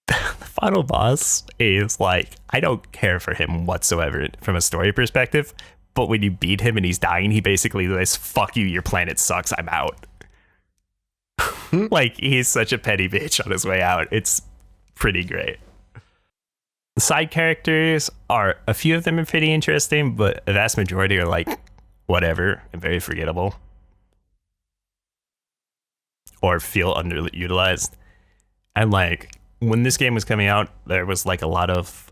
The final boss is like, I don't care for him whatsoever from a story perspective. But when you beat him and he's dying, he basically says, "Fuck you, your planet sucks, I'm out." Like, he's such a petty bitch on his way out. It's pretty great. The side characters are, a few of them are pretty interesting, but the vast majority are like, whatever, and very forgettable. Or feel underutilized. And like, when this game was coming out, there was like a lot of,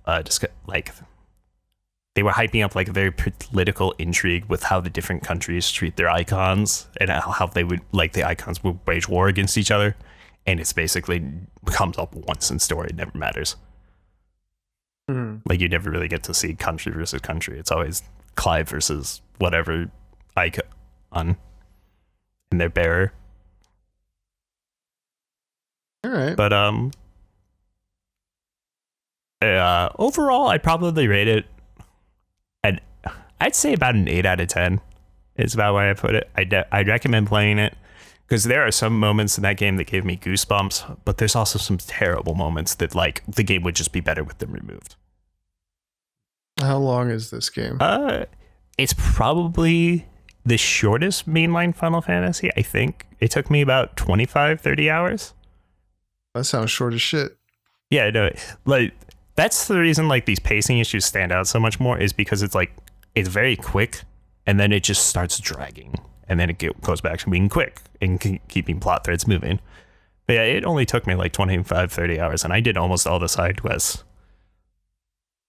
they were hyping up like a very political intrigue with how the different countries treat their icons and how they would, like, the icons would wage war against each other. And it's basically comes up once in story. It never matters. Like, you never really get to see country versus country. It's always Clive versus whatever icon and their bearer. All right. But overall, I'd probably rate it, and I'd say about an 8 out of 10 is about where I put it. I'd recommend playing it because there are some moments in that game that gave me goosebumps, but there's also some terrible moments that, like, the game would just be better with them removed. How long is this game? It's probably the shortest mainline Final Fantasy. I think it took me about 25, 30 hours. That sounds short as shit. Yeah, no, like, that's the reason, like, these pacing issues stand out so much more, is because it's like, it's very quick and then it just starts dragging and then it goes back to being quick and keeping plot threads moving. But yeah, it only took me like 25, 30 hours and I did almost all the side quests.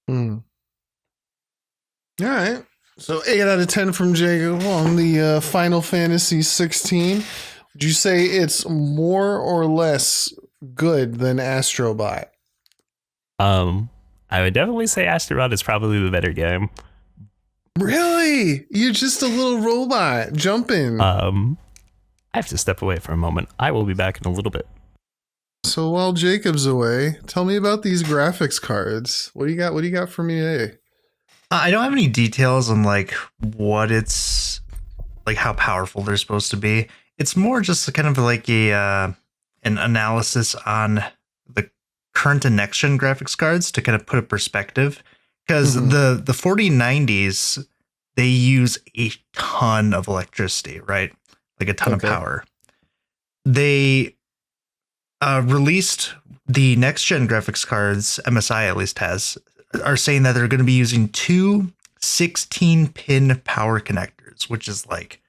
All right. So 8 out of 10 from Jacob on the Final Fantasy 16. Would you say it's more or less good than Astro Bot? I would definitely say Astro Bot is probably the better game. Really? You're just a little robot jumping. I have to step away for a moment. I will be back in a little bit. So while Jacob's away, tell me about these graphics cards. What do you got? What do you got for me today? I don't have any details on like what it's like, how powerful they're supposed to be. It's more just kind of like an analysis on the current and next gen graphics cards to kind of put a perspective, because the 4090s, they use a ton of electricity, right? Like a ton of power. They released the next gen graphics cards, MSI at least are saying that they're going to be using two 16-pin power connectors, which is like,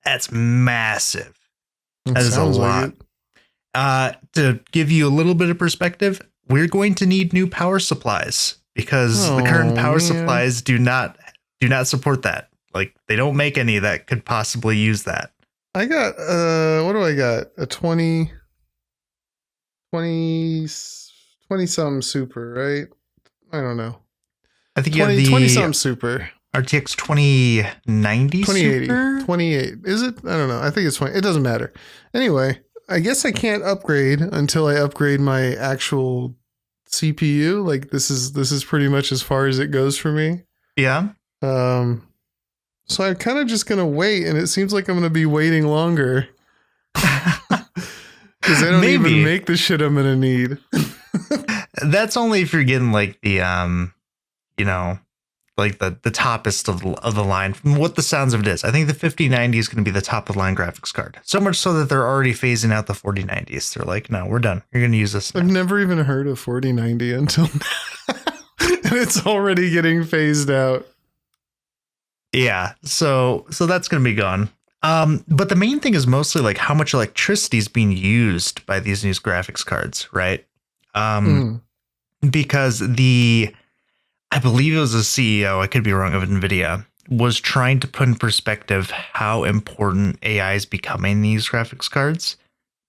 that's massive. That is a lot. To give you a little bit of perspective, we're going to need new power supplies because the current power supplies do not support that. Like, they don't make any that could possibly use that. I got what do I got? A 20 some super, right? I don't know. I think you have the 20 some super. RTX 2090 2080. Super? 28. Is it? I don't know. I think it's 20. It doesn't matter. Anyway, I guess I can't upgrade until I upgrade my actual CPU. Like, this is pretty much as far as it goes for me. Yeah. So I'm kind of just going to wait, and it seems like I'm going to be waiting longer. Because I don't even make the shit I'm going to need. That's only if you're getting like the, like the toppest of the line. From what the sounds of it is, I think the 5090 is going to be the top of the line graphics card. So much so that they're already phasing out the 4090s. They're like, no, we're done. You're going to use this now. I've never even heard of 4090 until now. And it's already getting phased out. Yeah. So that's going to be gone. But the main thing is mostly like how much electricity is being used by these new graphics cards, right? Because I believe it was the CEO, I could be wrong, of NVIDIA, was trying to put in perspective how important AI is becoming in these graphics cards.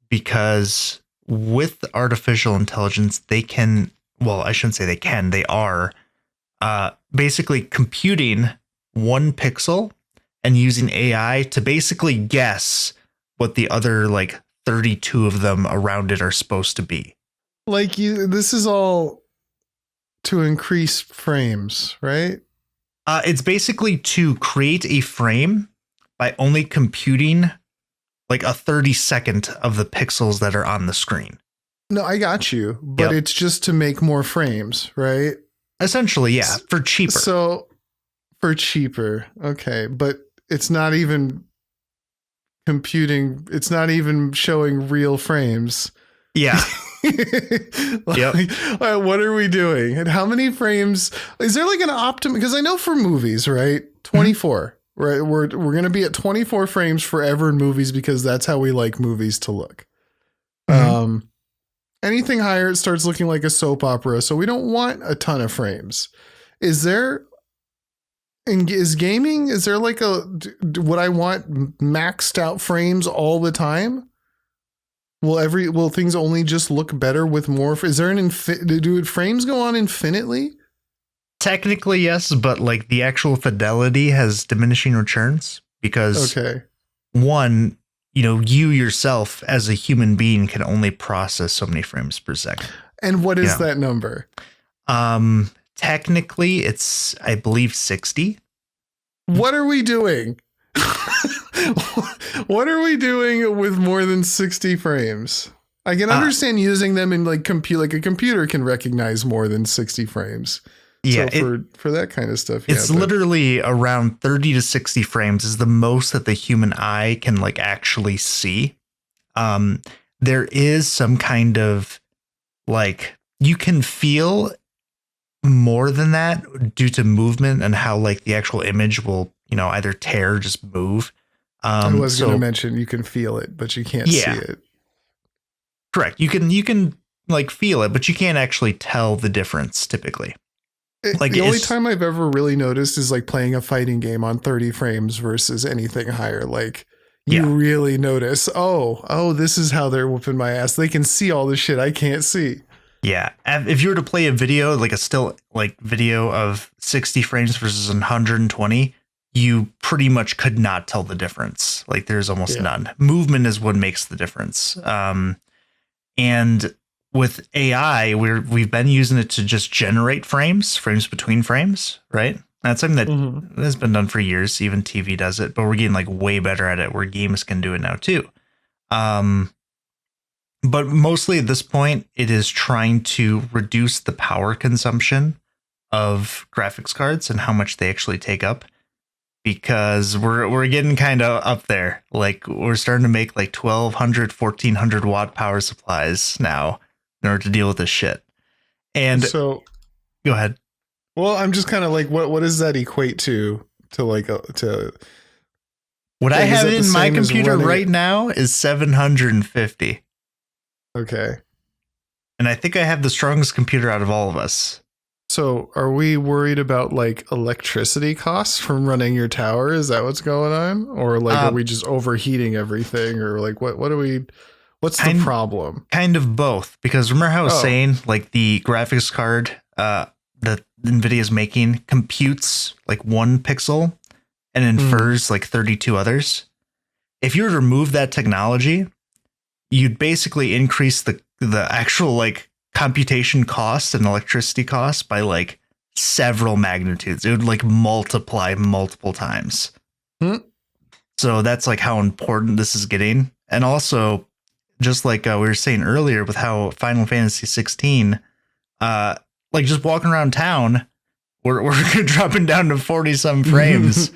Because with artificial intelligence, they can, well, I shouldn't say they can, they are basically computing one pixel and using AI to basically guess what the other like 32 of them around it are supposed to be. Like this is all to increase frames, right? It's basically to create a frame by only computing like a 32nd of the pixels that are on the screen. No, I got you, but it's just to make more frames, right? Essentially, yeah, for cheaper. So for cheaper, okay, but it's not even computing. It's not even showing real frames. Yeah. What are we doing? And how many frames? Is there like an optimum? Because I know for movies, right? 24. Right, we're going to be at 24 frames forever in movies because that's how we like movies to look. Anything higher, it starts looking like a soap opera. So we don't want a ton of frames. Is there like would I want maxed out frames all the time? Will things only just look better with more? Is there do frames go on infinitely? Technically, yes, but like the actual fidelity has diminishing returns because one, you yourself as a human being can only process so many frames per second. And what is that number? Technically, it's, I believe, 60. What are we doing? What are we doing with more than 60 frames? I can understand using them in like a computer can recognize more than 60 frames. Yeah, so for that kind of stuff, it's literally around 30 to 60 frames is the most that the human eye can like actually see. There is some kind of like you can feel more than that due to movement and how like the actual image will, either tear or just move. I was going to mention you can feel it, but you can't see it. Correct. You can like feel it, but you can't actually tell the difference typically. The only time I've ever really noticed is like playing a fighting game on 30 frames versus anything higher. Like you really notice, oh, this is how they're whooping my ass. They can see all the shit I can't see. Yeah. If you were to play a video, like a still like video of 60 frames versus 120, you pretty much could not tell the difference. Like there's almost none. Movement is what makes the difference. And with AI, we've been using it to just generate frames between frames, right? That's something that has been done for years. Even TV does it, but we're getting like way better at it where games can do it now too. But mostly at this point, it is trying to reduce the power consumption of graphics cards and how much they actually take up. Because we're getting kind of up there. Like we're starting to make like 1200, 1400 watt power supplies now in order to deal with this shit. And so go ahead. Well, I'm just kind of like, what does that equate to like to what I have in my computer right now is 750. Okay. And I think I have the strongest computer out of all of us. So are we worried about like electricity costs from running your tower? Is that what's going on? Or like, are we just overheating everything? Or like, what's the problem? Kind of both. Because remember how I was saying like the graphics card that NVIDIA is making computes like one pixel and infers like 32 others. If you were to remove that technology, you'd basically increase the actual like computation cost and electricity cost by like several magnitudes. It would like multiply multiple times. So that's like how important this is getting. And also, just like we were saying earlier with how Final Fantasy 16, like just walking around town, we're dropping down to 40 some frames.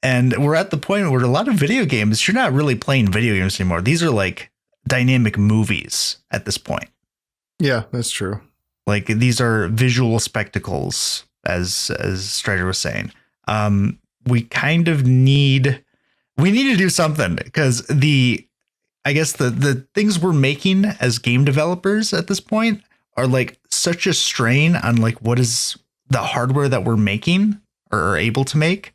And we're at the point where a lot of video games, you're not really playing video games anymore. These are like dynamic movies at this point. Yeah, that's true. Like these are visual spectacles, as Strider was saying. We kind of need to do something because I guess the things we're making as game developers at this point are like such a strain on like what is the hardware that we're making or are able to make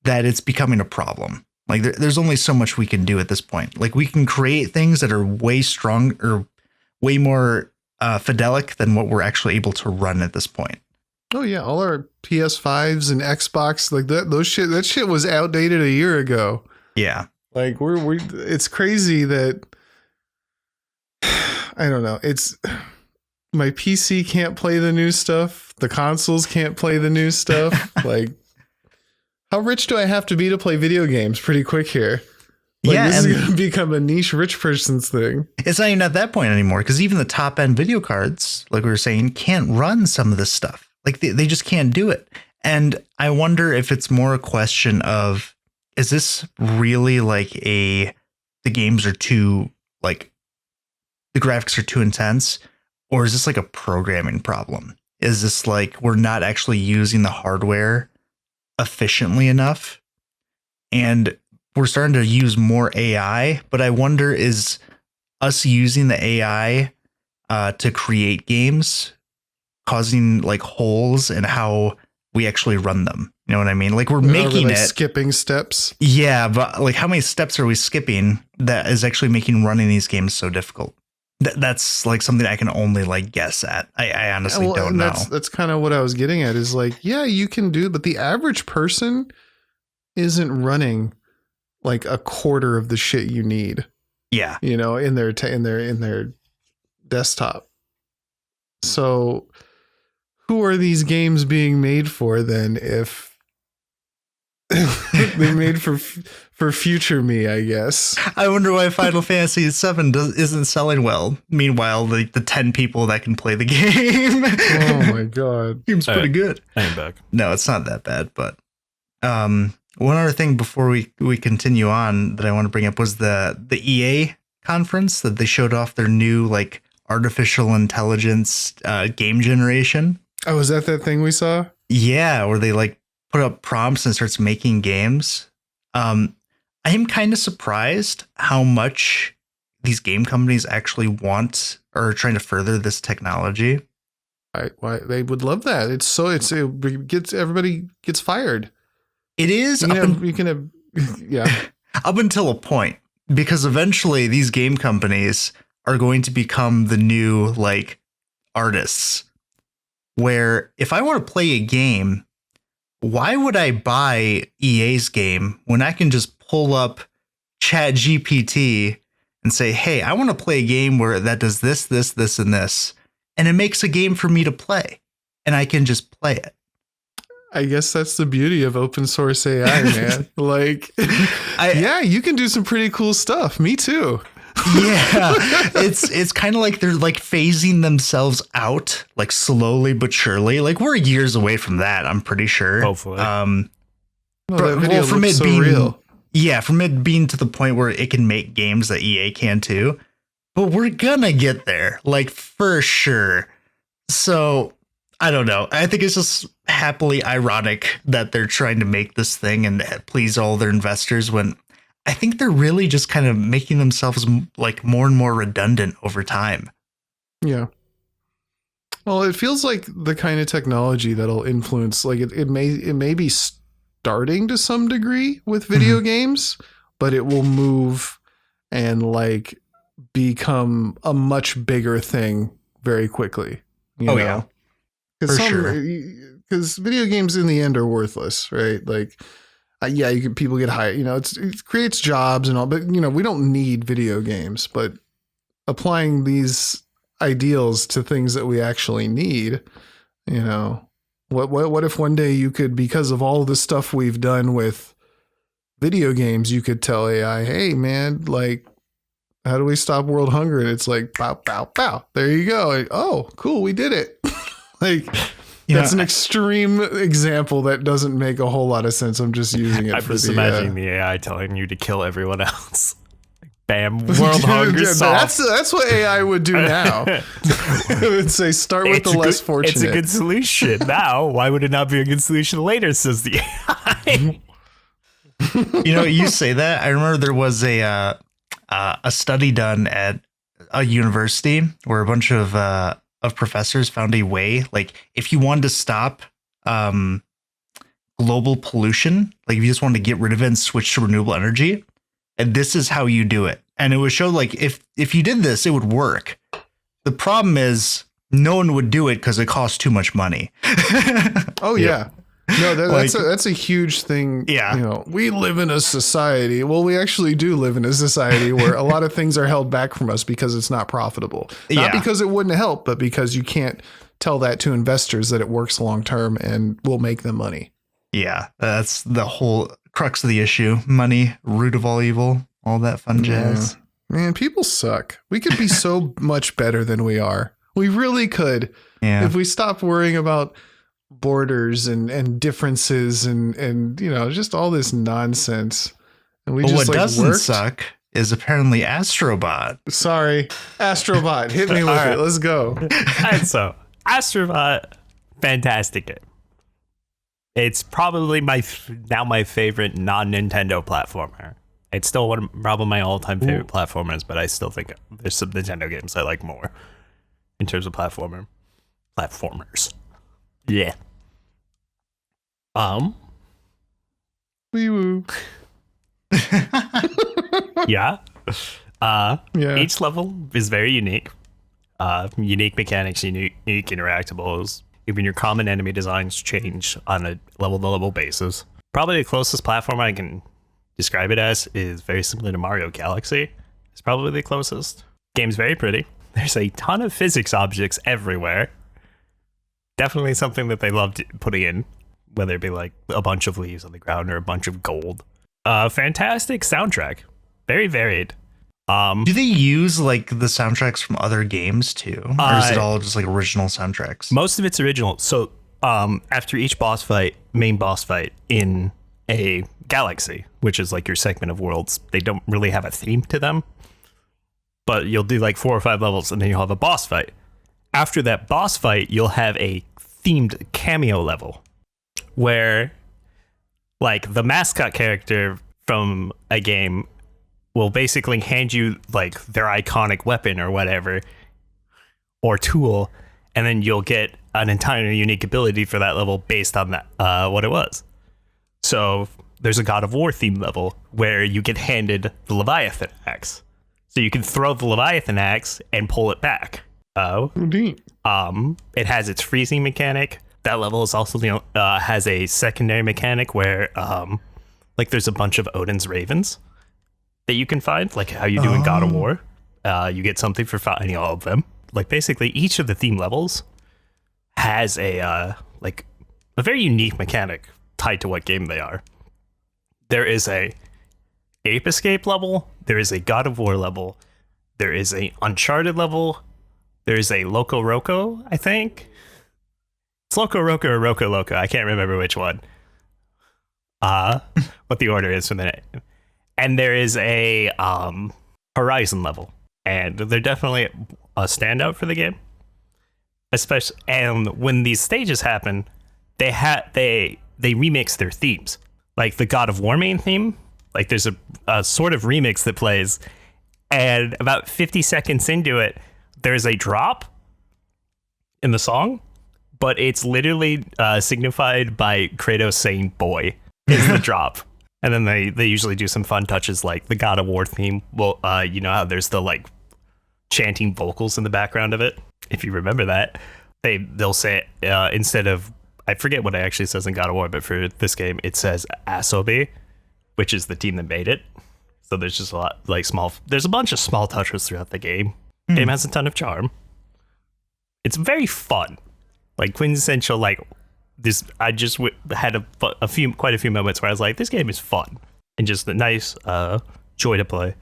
that it's becoming a problem. Like there's only so much we can do at this point. Like we can create things that are way stronger, way more fidelic than what we're actually able to run at this point. Oh yeah, all our PS5s and Xbox, like that shit was outdated a year ago. Yeah. Like it's crazy that I don't know. It's my PC can't play the new stuff. The consoles can't play the new stuff. Like, how rich do I have to be to play video games? Pretty quick here. Like, Yeah, this is and- gonna become a niche rich person's thing. It's not even at that point anymore, because even the top end video cards, like we were saying, can't run some of this stuff. Like they just can't do it. And I wonder if it's more a question of, is this really like the games are too, like, the graphics are too intense? Or is this like a programming problem? Is this like we're not actually using the hardware efficiently enough? And we're starting to use more AI, but I wonder, is us using the AI to create games causing like holes in how we actually run them? You know what I mean? Like, we're making like it skipping steps. Yeah, but like, how many steps are we skipping that is actually making running these games so difficult? That's like something I can only like guess at. I honestly don't and know. That's kind of what I was getting at, is like, yeah, you can do, but the average person isn't running like a quarter of the shit you need, Yeah. you know, in their desktop. So who are these games being made for then, if they're made for future me, I guess? I wonder why Final Fantasy VII isn't selling well. Meanwhile, the 10 people that can play the game. Oh my God. Seems pretty good. I am back. No, it's not that bad, but one other thing before we continue on that I want to bring up was the EA conference that they showed off their new like artificial intelligence game generation. Oh, is that thing we saw? Yeah, where they like put up prompts and starts making games. I am kind of surprised how much these game companies actually want or are trying to further this technology. Why they would love that. It gets everybody gets fired. It is yeah. up until a point, because eventually these game companies are going to become the new like artists, where if I want to play a game, why would I buy EA's game when I can just pull up Chat GPT and say, hey, I want to play a game where that does this, this, this, and this, and it makes a game for me to play, and I can just play it. I guess that's the beauty of open source AI, man. Like, yeah, you can do some pretty cool stuff. Me too. Yeah, it's kind of like they're like phasing themselves out, like slowly but surely. Like, we're years away from that, I'm pretty sure. Hopefully. That video from looks it so being real. Yeah, from it being to the point where it can make games that EA can too. But we're gonna get there, like, for sure. So I don't know. I think it's just happily ironic that they're trying to make this thing and please all their investors, when I think they're really just kind of making themselves like more and more redundant over time. Yeah. Well, it feels like the kind of technology that'll influence, like it may be starting to some degree with video games, but it will move and like become a much bigger thing very quickly. Yeah. For sure. Because video games in the end are worthless, right? Like, yeah, people get hired, you know, it creates jobs and all, but you know, we don't need video games, but applying these ideals to things that we actually need, you know, what if one day you could, because of all the stuff we've done with video games, you could tell AI, hey man, like, how do we stop world hunger? And it's like, pow, pow, pow. There you go. Like, oh, cool. We did it. Like, that's an extreme example that doesn't make a whole lot of sense. I'm just using it I'm for just the imagining the AI telling you to kill everyone else. Like, bam, world hunger solved. That's what AI would do now. It would say, start with the less fortunate. It's a good solution now. Why would it not be a good solution later, says the AI. You know, you say that. I remember there was a study done at a university where a bunch of professors found a way, like, if you wanted to stop global pollution, like if you just wanted to get rid of it and switch to renewable energy, and this is how you do it. And it would show like if you did this, it would work. The problem is no one would do it because it costs too much money. Oh yeah. No, Like- that's a huge thing. Yeah. You know, we live in a society. Well, we actually do live in a society where a lot of things are held back from us because it's not profitable. Not Yeah. because it wouldn't help, but because you can't tell that to investors that it works long term and will make them money. Yeah, that's the whole crux of the issue. Money, root of all evil, all that fun jazz. Man, people suck. We could be so much better than we are. We really could. Yeah. If we stopped worrying about borders and differences and you know, just all this nonsense. And we But just what doesn't worked. suck is apparently Astro Bot. Sorry, Astro Bot, hit me with All right. it. Let's go. And so, Astro Bot, fantastic game. It's probably my favorite non-Nintendo platformer. It's still probably my all-time favorite platformers, but I still think there's some Nintendo games I like more in terms of platformers. Yeah. Wee woo. Yeah. Yeah. Each level is very unique. Unique mechanics, unique interactables. Even your common enemy designs change on a level-to-level basis. Probably the closest platform I can describe it as is very similar to Mario Galaxy. It's probably the closest. Game's very pretty. There's a ton of physics objects everywhere. Definitely something that they loved putting in, whether it be like a bunch of leaves on the ground or a bunch of gold. Fantastic soundtrack. Very varied. Do they use like the soundtracks from other games too? Or is it all just like original soundtracks? Most of it's original. So after each main boss fight in a galaxy, which is like your segment of worlds, they don't really have a theme to them. But you'll do like 4 or 5 levels and then you'll have a boss fight. After that boss fight, you'll have a themed cameo level where like the mascot character from a game will basically hand you like their iconic weapon or whatever or tool, and then you'll get an entirely unique ability for that level based on that what it was. So there's a God of War theme level where you get handed the Leviathan axe. So you can throw the Leviathan axe and pull it back. Indeed. It has its freezing mechanic. That level is also has a secondary mechanic where like there's a bunch of Odin's ravens that you can find, like how you do in God of War. You get something for finding all of them. Like basically each of the theme levels has a like a very unique mechanic tied to what game they are. There is a Ape Escape level, there is a God of War level, there is a Uncharted level, there is a Loco Roco, I think. It's Loco Roco or Roco Loco, I can't remember which one. What the order is for the name. And there is a Horizon level, and they're definitely a standout for the game. Especially, and when these stages happen, they remix their themes. Like the God of War main theme, like there's a sort of remix that plays, and about 50 seconds into it, there's a drop in the song, but it's literally signified by Kratos saying "boy" is the drop. And then they usually do some fun touches like the God of War theme. Well, you know how there's the like chanting vocals in the background of it. If you remember that, they'll say instead of, I forget what it actually says in God of War, but for this game it says Asobi, which is the team that made it. So there's just a lot like there's a bunch of small touches throughout the game. Game has a ton of charm. It's very fun, like quintessential like. This I just had quite a few moments where I was like, this game is fun and just a nice joy to play.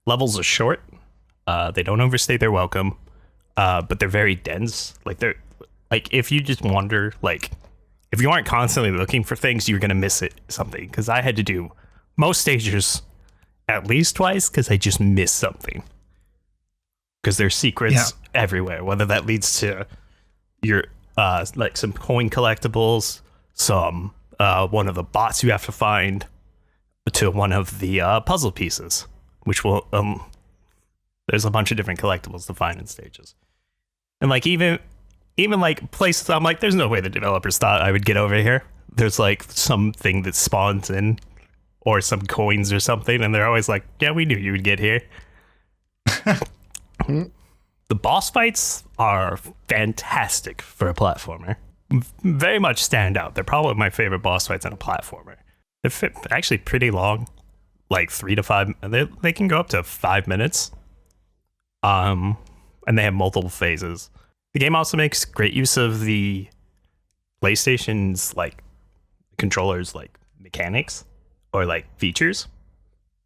Levels are short, they don't overstay their welcome, but they're very dense. Like they're like if you just wander, like if you aren't constantly looking for things, you're gonna miss something. Because I had to do most stages at least twice because I just missed something. Because there's secrets everywhere, whether that leads to your like some coin collectibles, some one of the bots you have to find, to one of the puzzle pieces, which will there's a bunch of different collectibles to find in stages. And like even like places I'm like, there's no way the developers thought I would get over here. There's like something that spawns in or some coins or something, and they're always like, yeah, we knew you would get here. The boss fights are fantastic for a platformer. Very much stand out. They're probably my favorite boss fights in a platformer. They're actually pretty long, like 3 to 5. They can go up to 5 minutes. And they have multiple phases. The game also makes great use of the PlayStation's like controllers, like mechanics or like features.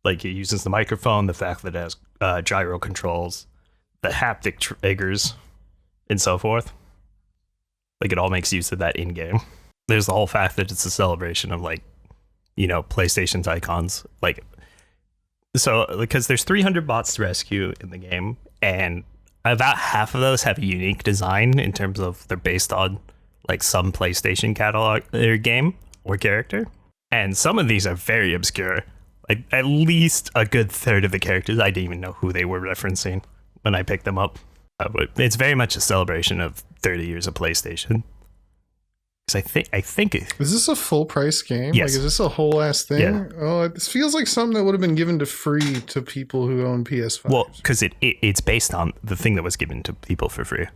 Like it uses the microphone, the fact that it has gyro controls, the haptic triggers, and so forth. Like it all makes use of that in game. There's the whole fact that it's a celebration of like, you know, PlayStation's icons. Like, so because there's 300 bots to rescue in the game, and about half of those have a unique design in terms of they're based on like some PlayStation catalog or game or character. And some of these are very obscure. Like at least a good third of the characters, I didn't even know who they were referencing when I picked them up. But it's very much a celebration of 30 years of PlayStation. Because I think Is this a full price game? Yes. Like, is this a whole ass thing? Yeah. Oh, this feels like something that would have been given to free to people who own PS5. well, because it's based on the thing that was given to people for free.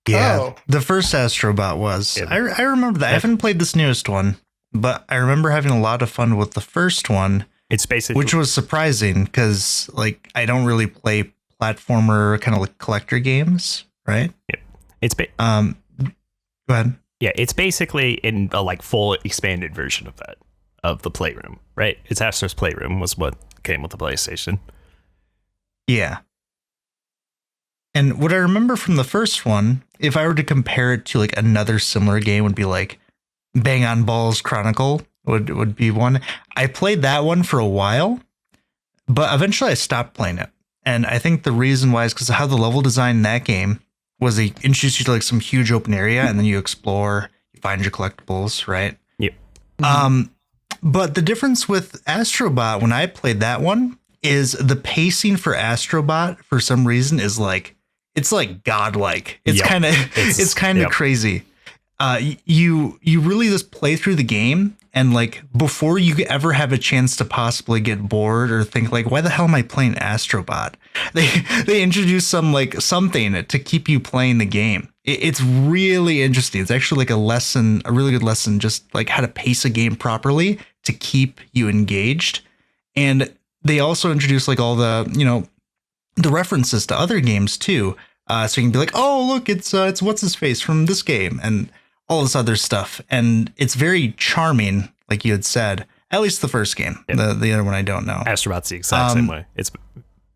Yeah, Oh. the first Astro Bot was. Yeah. I remember that. I haven't played this newest one, but I remember having a lot of fun with the first one, It's basically which was surprising because like I don't really play platformer kind of like collector games, right? it's Go ahead. Yeah, it's basically in a like full expanded version of that, of the Playroom, right? It's Astro's Playroom was what came with the PlayStation. Yeah. And what I remember from the first one, if I were to compare it to like another similar game, would be like Bang on Balls Chronicle would be one. I played that one for a while, but eventually I stopped playing it. And I think the reason why is because of how the level design in that game was they introduced you to like some huge open area and then you explore, you find your collectibles, right? Yep. But the difference with Astro Bot when I played that one is the pacing for Astro Bot for some reason is like it's like godlike. It's Yep. kind of it's kind of Yep. crazy. You really just play through the game and like before you ever have a chance to possibly get bored or think like why the hell am I playing Astro Bot? They introduce some like something to keep you playing the game. It's really interesting. It's actually like a lesson, a really good lesson, just like how to pace a game properly to keep you engaged. And they also introduce like all the, you know, the references to other games too. So you can be like, oh, look, it's what's his face from this game and all this other stuff. And it's very charming, like you had said, at least the first game. Yeah. The other one I don't know. Astrobot's the exact same way. It's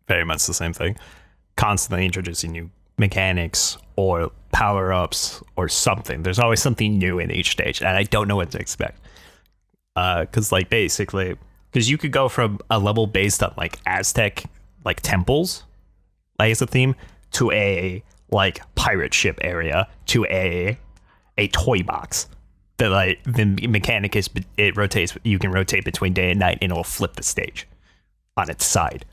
very much the same thing. Constantly introducing new mechanics or power-ups or something. There's always something new in each stage, and I don't know what to expect. Because like basically, because you could go from a level based on like Aztec like temples, like as a theme, to a like pirate ship area, to a toy box. That like the mechanic is it rotates. You can rotate between day and night, and it'll flip the stage on its side.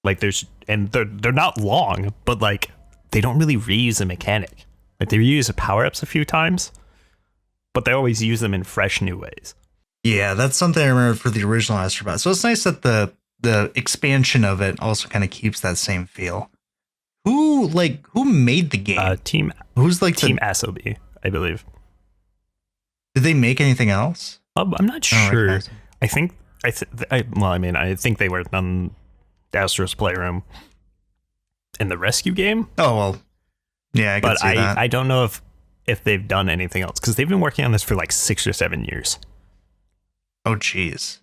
Like they're not long, but like they don't really reuse a mechanic. Like they reuse the power-ups a few times, but they always use them in fresh new ways. Yeah, that's something I remember for the original Astro Bot. So it's nice that the expansion of it also kind of keeps that same feel. Who made the game? Team Who's like Team Asobi, I believe. Did they make anything else? I'm not Oh, sure. okay. I think I think they worked on Astro's Playroom in the rescue game. Oh well, yeah, I can But see that. I don't know if they've done anything else because they've been working on this for like 6 or 7 years. Oh geez,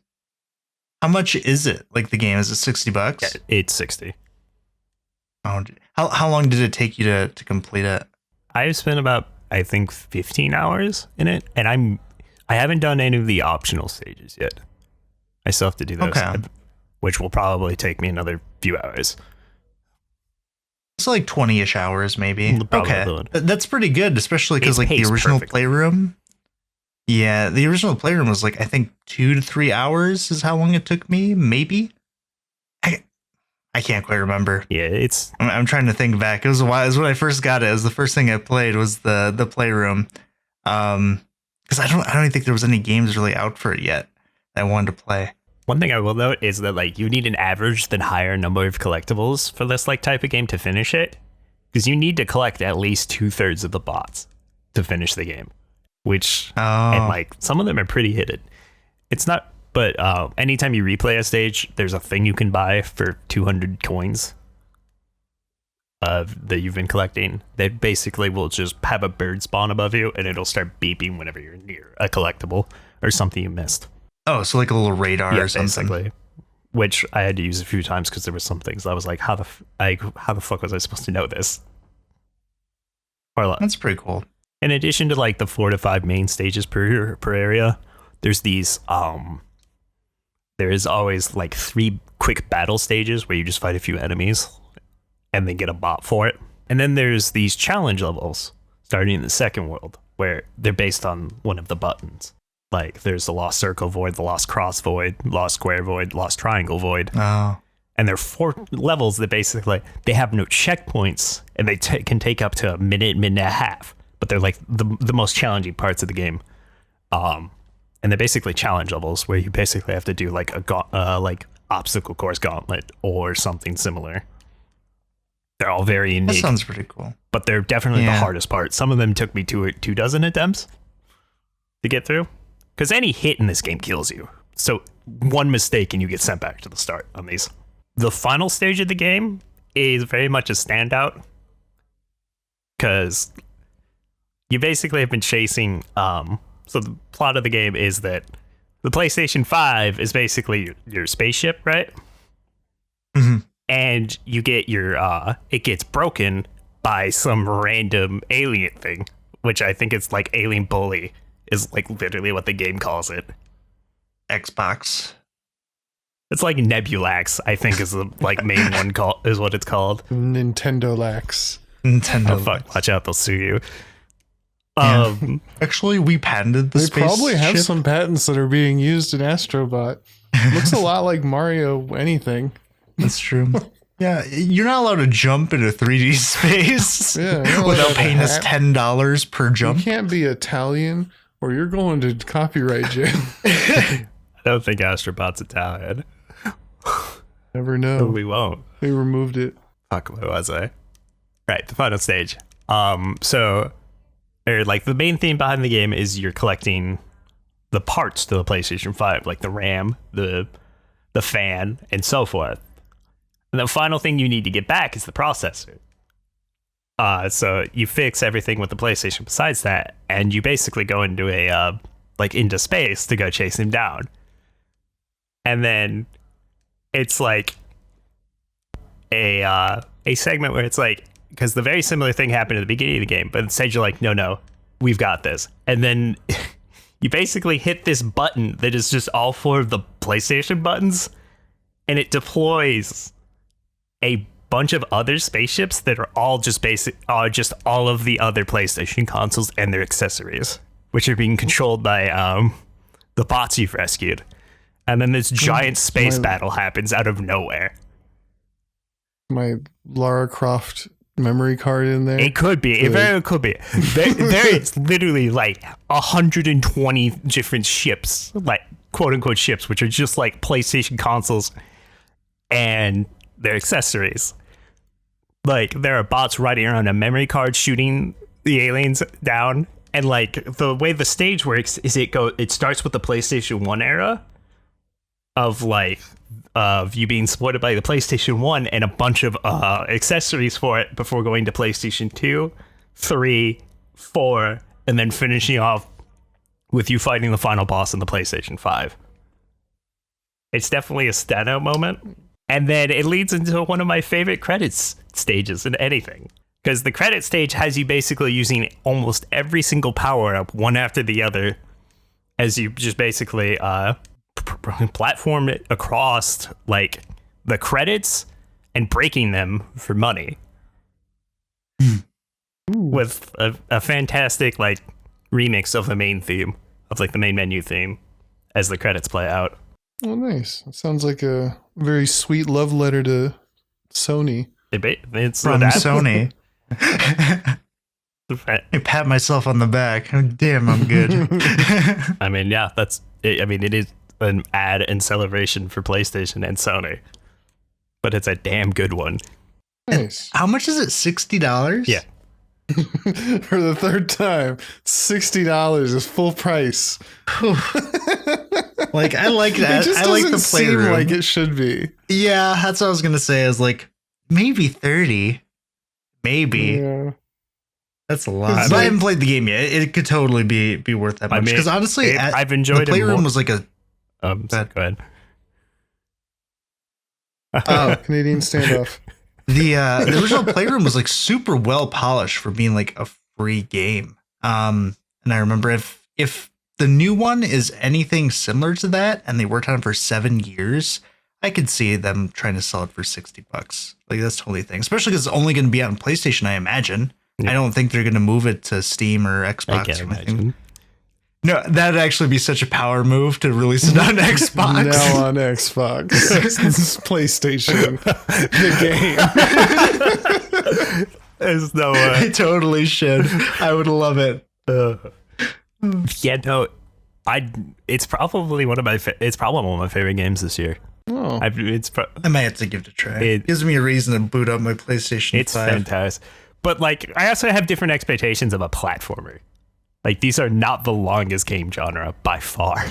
how much is it? Like the game is it $60? Yeah, it's 60. Oh, how long did it take you to complete it? I've spent about I think 15 hours in it, and I haven't done any of the optional stages yet. I still have to do those, Okay. which will probably take me another few hours. It's like 20-ish hours, maybe. Probably Okay, would. that's pretty good, especially because It's like the paced original perfectly. Playroom. Yeah, the original Playroom was like I think 2 to 3 hours is how long it took me. Maybe. I can't quite remember. Yeah, it's I'm trying to think back. It was a while. It was when I first got it. It was the first thing I played was the Playroom. Because I don't even think there was any games really out for it yet that I wanted to play. One thing I will note is that like you need an average than higher number of collectibles for this like type of game to finish it, because you need to collect at least 2/3 of the bots to finish the game, which and like some of them are pretty hidden. It's not, but anytime you replay a stage, there's a thing you can buy for 200 coins that you've been collecting. That basically will just have a bird spawn above you, and it'll start beeping whenever you're near a collectible or something you missed. Oh, so like a little radar or something. Basically. Which I had to use a few times because there were some things I was like, how the fuck was I supposed to know this? That's pretty cool. In addition to like the 4 to 5 main stages per area, there's these there is always like 3 quick battle stages where you just fight a few enemies and then get a bot for it. And then there's these challenge levels starting in the second world where they're based on one of the buttons. Like there's the lost circle void, the lost cross void, lost square void, lost triangle void. Oh. And they're 4 levels that basically they have no checkpoints, and they can take up to a minute and a half. But they're like the most challenging parts of the game. And they're basically challenge levels where you basically have to do like a like obstacle course gauntlet or something similar. They're all very unique. That sounds pretty cool. But they're definitely the hardest part. Some of them took me 2 dozen attempts to get through. Because any hit in this game kills you. So one mistake and you get sent back to the start on these. The final stage of the game is very much a standout. Because you basically have been chasing... so the plot of the game is that the PlayStation 5 is basically your spaceship, right? Mm-hmm. And you get your... it gets broken by some random alien thing. Which I think is like Alien Bully. Is like literally what the game calls it. Xbox. It's like Nebulax, I think is the like main one is what it's called. Nintendo Lax. Nintendo. Oh fuck! Watch out, they'll sue you. Yeah. Actually, we patented the They space probably have ship. some patents that are being used in Astro Bot. Looks a lot like Mario anything. That's true. Yeah, you're not allowed to jump into 3D space without paying us $10 per jump. You can't be Italian or you're going to copyright jail. I don't think Astrobot's Italian. Never know. We won't. They removed it. Fuck, what was I? Right, the final stage. So, like the main theme behind the game is you're collecting the parts to the PlayStation 5, like the RAM, the fan, and so forth. And the final thing you need to get back is the processor. So you fix everything with the PlayStation besides that, and you basically go into a into space to go chase him down. And then it's like a segment where it's like, because the very similar thing happened at the beginning of the game, but instead you're like, no, we've got this. And then you basically hit this button that is just all 4 of the PlayStation buttons, and it deploys a bunch of other spaceships that are all just just all of the other PlayStation consoles and their accessories, which are being controlled by the bots you've rescued. And then this giant space battle happens out of nowhere. My Lara Croft memory card in there. It could be. It very well could be. There is literally like 120 different ships, like quote unquote ships, which are just like PlayStation consoles and their accessories. Like there are bots riding around a memory card shooting the aliens down, and like the way the stage works is it starts with the PlayStation 1 era of you being supported by the PlayStation 1 and a bunch of accessories for it before going to PlayStation 2, 3, 4, and then finishing off with you fighting the final boss in the PlayStation 5. It's definitely a standout moment. And then it leads into one of my favorite credits stages in anything. Because the credit stage has you basically using almost every single power-up, one after the other, as you just basically platform it across like the credits and breaking them for money. With a fantastic like remix of the main theme, of like the main menu theme, as the credits play out. Oh, nice. It sounds like a very sweet love letter to Sony. It's from Sony. I pat myself on the back. Oh, damn, I'm good. I mean, yeah, that's it. I mean, it is an ad and celebration for PlayStation and Sony, but it's a damn good one. Nice. How much is it? $60? Yeah. For the third time, $60 is full price. Like, I like that. It just I like the doesn't seem playroom. like it should be. Yeah, that's what I was gonna say. I was like, maybe 30, maybe. Yeah. That's a lot. It's But I like- haven't played the game yet. It could totally be worth that I much. mean, Because honestly, I've enjoyed the playroom it more. was like a. Go ahead. Oh, Canadian standoff. the original playroom was like super well polished for being like a free game. And I remember if the new one is anything similar to that, and they worked on it for 7 years, I could see them trying to sell it for $60. Like, that's totally a thing. Especially because it's only going to be out on PlayStation, I imagine. Yeah. I don't think they're going to move it to Steam or I Xbox can't or anything. imagine. No, that'd actually be such a power move to release it on Xbox. Now on Xbox. This is PlayStation. The game. There's no I totally should. I would love it. Yeah, no. It's probably one of my favorite games this year. Oh. I might have to give it a try. It- Gives me a reason to boot up my PlayStation It's 5. fantastic. But like, I also have different expectations of a platformer. Like, these are not the longest game genre by far.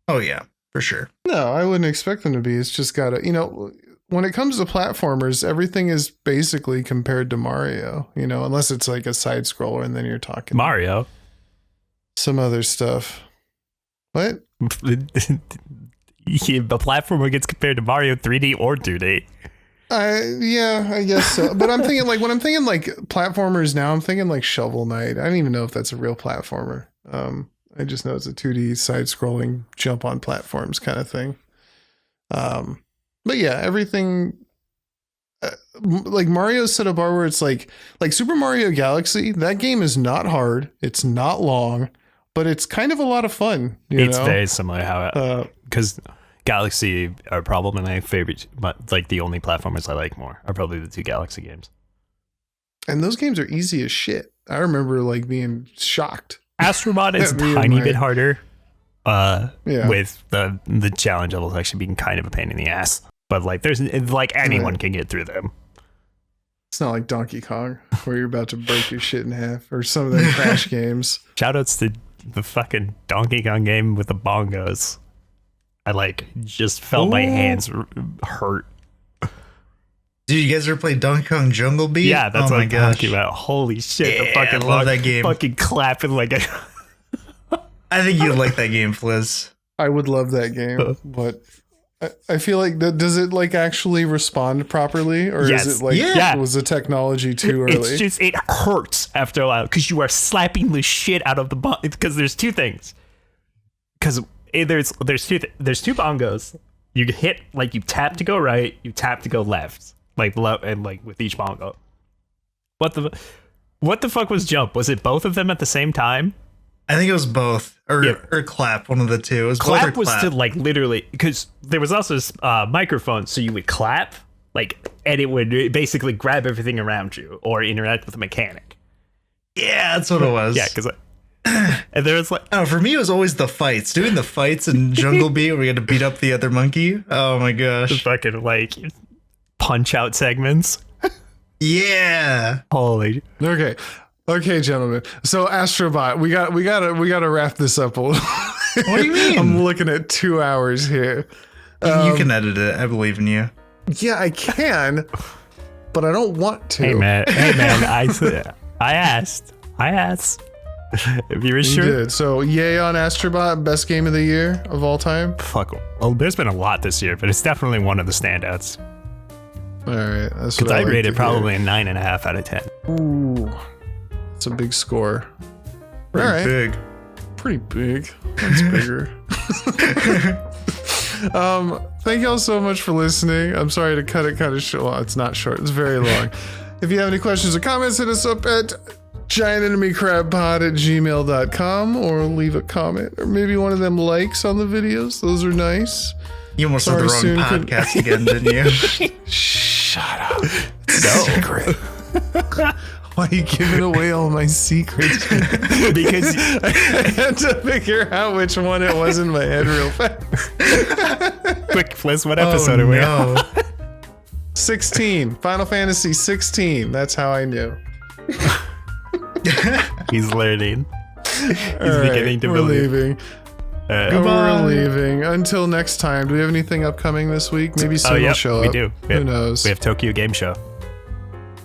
Oh yeah, for sure. No, I wouldn't expect them to be. It's just got to, when it comes to platformers, everything is basically compared to Mario, unless it's like a side scroller and then you're talking Mario. some other stuff. What? The platformer gets compared to Mario 3D or 2D. Yeah, I guess so. But I'm thinking when I'm thinking like platformers now, I'm thinking like Shovel Knight. I don't even know if that's a real platformer. I just know it's a 2D side scrolling jump on platforms kind of thing. But yeah, everything like Mario's set a bar where it's like Super Mario Galaxy. That game is not hard. It's not long, but it's kind of a lot of fun. It's very similar how Uh, because Galaxy are probably my favorite, but like the only platformers I like more are probably the two Galaxy games. and those games are easy as shit. I remember like being shocked. Astro Bot is a Me and tiny my- bit harder. Yeah. With the challenge levels actually being kind of a pain in the ass. But like anyone can get through them. It's not like Donkey Kong where you're about to break your shit in half, or some of them Crash games. Shoutouts to the fucking Donkey Kong game with the bongos. I just felt my hands hurt. Dude, you guys ever played Donkey Kong Jungle Beat? Yeah, that's oh what my I'm gosh. talking about. Holy shit, the Yeah, fucking I love that game. fucking clapping like a I think you'd like that game, Fliz. I would love that game, but I feel like does it like actually respond properly, or Yes. is it like Yeah. was the technology too early? It's just, it hurts after a while because you are slapping the shit out of the bong. Because there's two things. Because there's two bongos. You hit, you tap to go right, you tap to go left, and with each bongo. What the fuck was jump? Was it both of them at the same time? I think it was both, or Yeah. or clap, one of the two. It was Clap both or was clap. to literally, because there was also microphones, so you would clap, and it would basically grab everything around you or interact with a mechanic. Yeah, that's what it was. Yeah, because and there was Oh, for me, it was always the fights. Doing the fights in Jungle Beat where we had to beat up the other monkey. Oh my the gosh. fucking punch out segments. Yeah. Holy. Okay, gentlemen. So Astro Bot, we gotta wrap this up a little. What do you mean? I'm looking at 2 hours here. You can edit it. I believe in you. Yeah, I can, but I don't want to. Hey man, I asked. If you were You sure. did. So yay on Astrobot, best game of the year of all time. Fuck. Well, there's been a lot this year, but it's definitely one of the standouts. All right, that's Because what I'd like rate to it probably a 9.5 out of 10. hear. Ooh, it's a big score. Pretty All right. big. Pretty big. That's bigger. Thank y'all so much for listening. I'm sorry to cut it kind of short. Well, it's not short. It's very long. If you have any questions or comments, hit us up at giantenemycrabpod@gmail.com or leave a comment or maybe one of them likes on the videos. Those are nice. You almost said the Sorry, wrong Tsun podcast again, didn't you? Shut up. No. Secret. Why are you giving away all my secrets? Because I had to figure out which one it was in my head real fast. quick, Fliz, what episode are we on? 16. Final Fantasy 16. That's how I knew. He's learning. He's beginning to we're believe. leaving. We're leaving. Until next time. Do we have anything upcoming this week? Maybe Tsun will show up. We do. Who knows? We have Tokyo Game Show.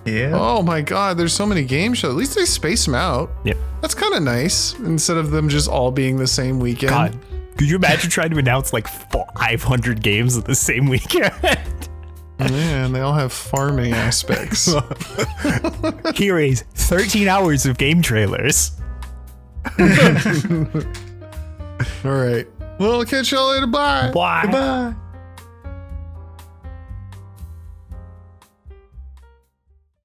Yeah. Oh my god, there's so many game shows. At least they space them out. Yep. That's kind of nice instead of them just all being the same weekend. God, could you imagine trying to announce like 500 games at the same weekend? Man, they all have farming aspects. Here is 13 hours of game trailers. All right. Well, catch y'all later. Bye. Bye. Bye.